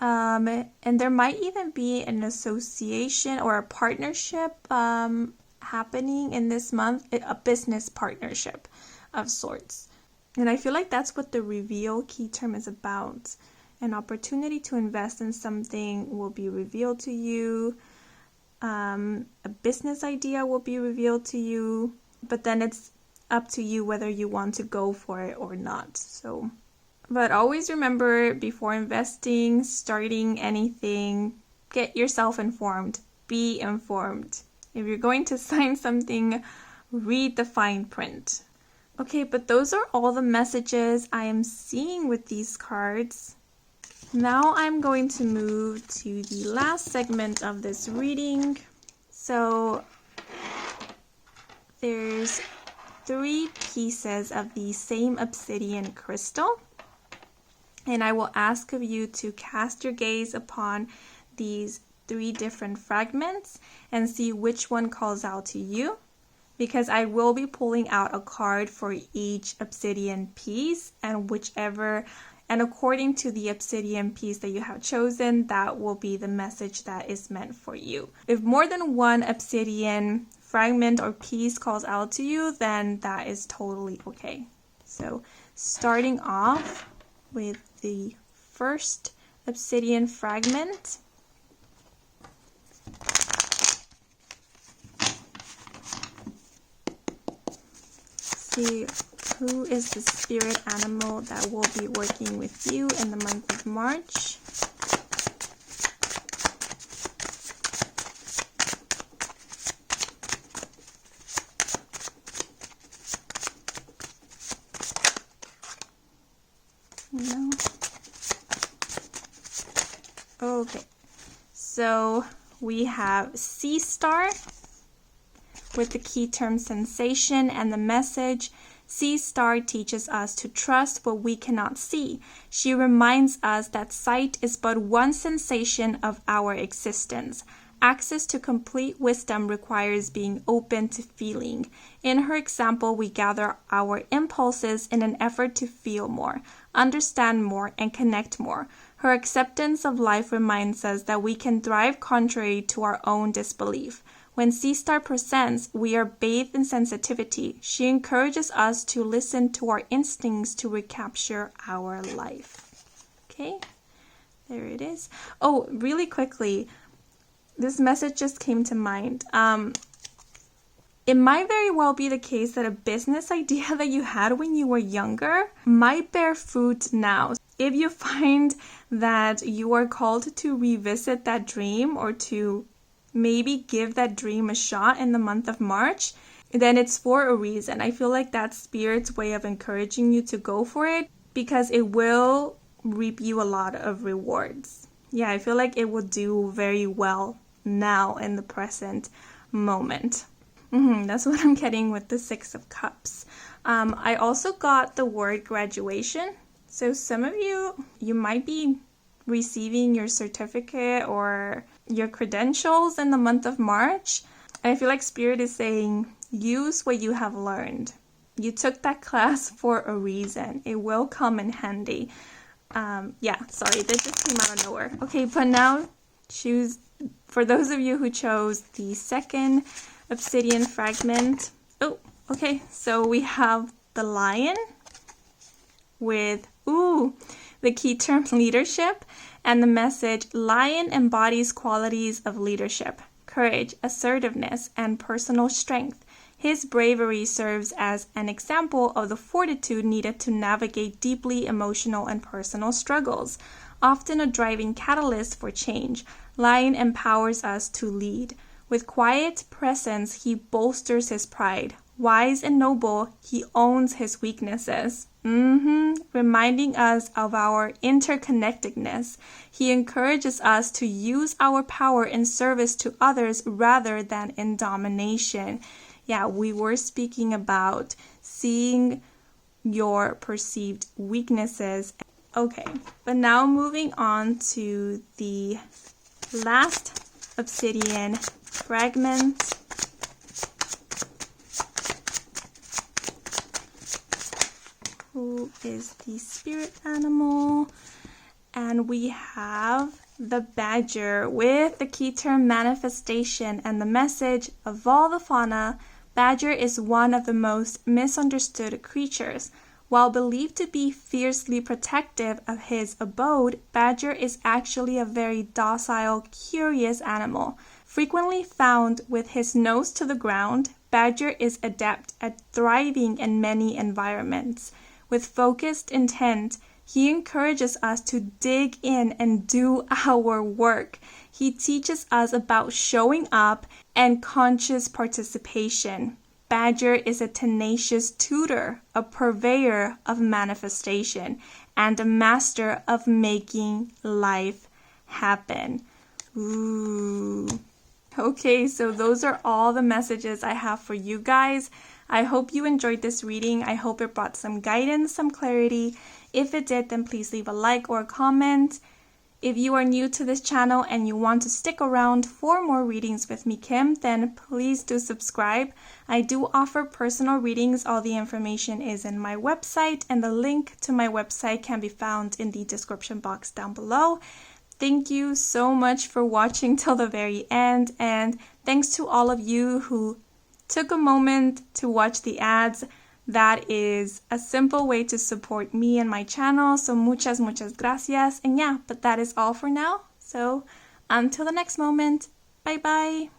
And there might even be an association or a partnership happening in this month, a business partnership of sorts. And I feel like that's what the reveal key term is about. An opportunity to invest in something will be revealed to you. A business idea will be revealed to you. But then it's up to you whether you want to go for it or not. So, but always remember, before investing, starting anything, get yourself informed. Be informed. If you're going to sign something, read the fine print. Okay, but those are all the messages I am seeing with these cards. Now I'm going to move to the last segment of this reading. So there's 3 pieces of the same obsidian crystal. And I will ask of you to cast your gaze upon these 3 different fragments and see which one calls out to you. Because I will be pulling out a card for each obsidian piece, and according to the obsidian piece that you have chosen, that will be the message that is meant for you. If more than one obsidian fragment or piece calls out to you, then that is totally okay. So starting off with the first obsidian fragment. See who is the spirit animal that will be working with you in the month of March. No. Okay, so we have Sea Star with the key term sensation and the message. Sea Star teaches us to trust what we cannot see. She reminds us that sight is but one sensation of our existence. Access to complete wisdom requires being open to feeling. In her example, we gather our impulses in an effort to feel more, understand more, and connect more. Her acceptance of life reminds us that we can thrive contrary to our own disbelief. When Sea Star presents, we are bathed in sensitivity. She encourages us to listen to our instincts to recapture our life. Okay, there it is. Oh, really quickly, this message just came to mind. It might very well be the case that a business idea that you had when you were younger might bear fruit now. If you find that you are called to revisit that dream or to maybe give that dream a shot in the month of March, then it's for a reason. I feel like that's Spirit's way of encouraging you to go for it because it will reap you a lot of rewards. Yeah, I feel like it will do very well now in the present moment. That's what I'm getting with the 6 of Cups. I also got the word graduation. So some of you might be receiving your certificate or your credentials in the month of March. And I feel like Spirit is saying, use what you have learned. You took that class for a reason. It will come in handy. Sorry, that just came out of nowhere. Okay, but now choose, for those of you who chose the second obsidian fragment. Oh, okay, so we have the lion with, the key term leadership, and the message, lion embodies qualities of leadership, courage, assertiveness, and personal strength. His bravery serves as an example of the fortitude needed to navigate deeply emotional and personal struggles. Often a driving catalyst for change, lion empowers us to lead. With quiet presence, he bolsters his pride. Wise and noble, he owns his weaknesses. Reminding us of our interconnectedness. He encourages us to use our power in service to others rather than in domination. Yeah, we were speaking about seeing your perceived weaknesses. Okay, but now moving on to the last obsidian fragment. Ooh. Who is the spirit animal? And we have the badger with the key term manifestation and the message of all the fauna. Badger is one of the most misunderstood creatures. While believed to be fiercely protective of his abode, badger is actually a very docile, curious animal. Frequently found with his nose to the ground, badger is adept at thriving in many environments. With focused intent, he encourages us to dig in and do our work. He teaches us about showing up and conscious participation. Badger is a tenacious tutor, a purveyor of manifestation, and a master of making life happen. Ooh. Okay, so those are all the messages I have for you guys. I hope you enjoyed this reading. I hope it brought some guidance, some clarity. If it did, then please leave a like or a comment. If you are new to this channel and you want to stick around for more readings with me, Kim, then please do subscribe. I do offer personal readings. All the information is in my website, and the link to my website can be found in the description box down below. Thank you so much for watching till the very end, and thanks to all of you who took a moment to watch the ads. That is a simple way to support me and my channel, so muchas gracias. And yeah, but that is all for now. So until the next moment, bye bye.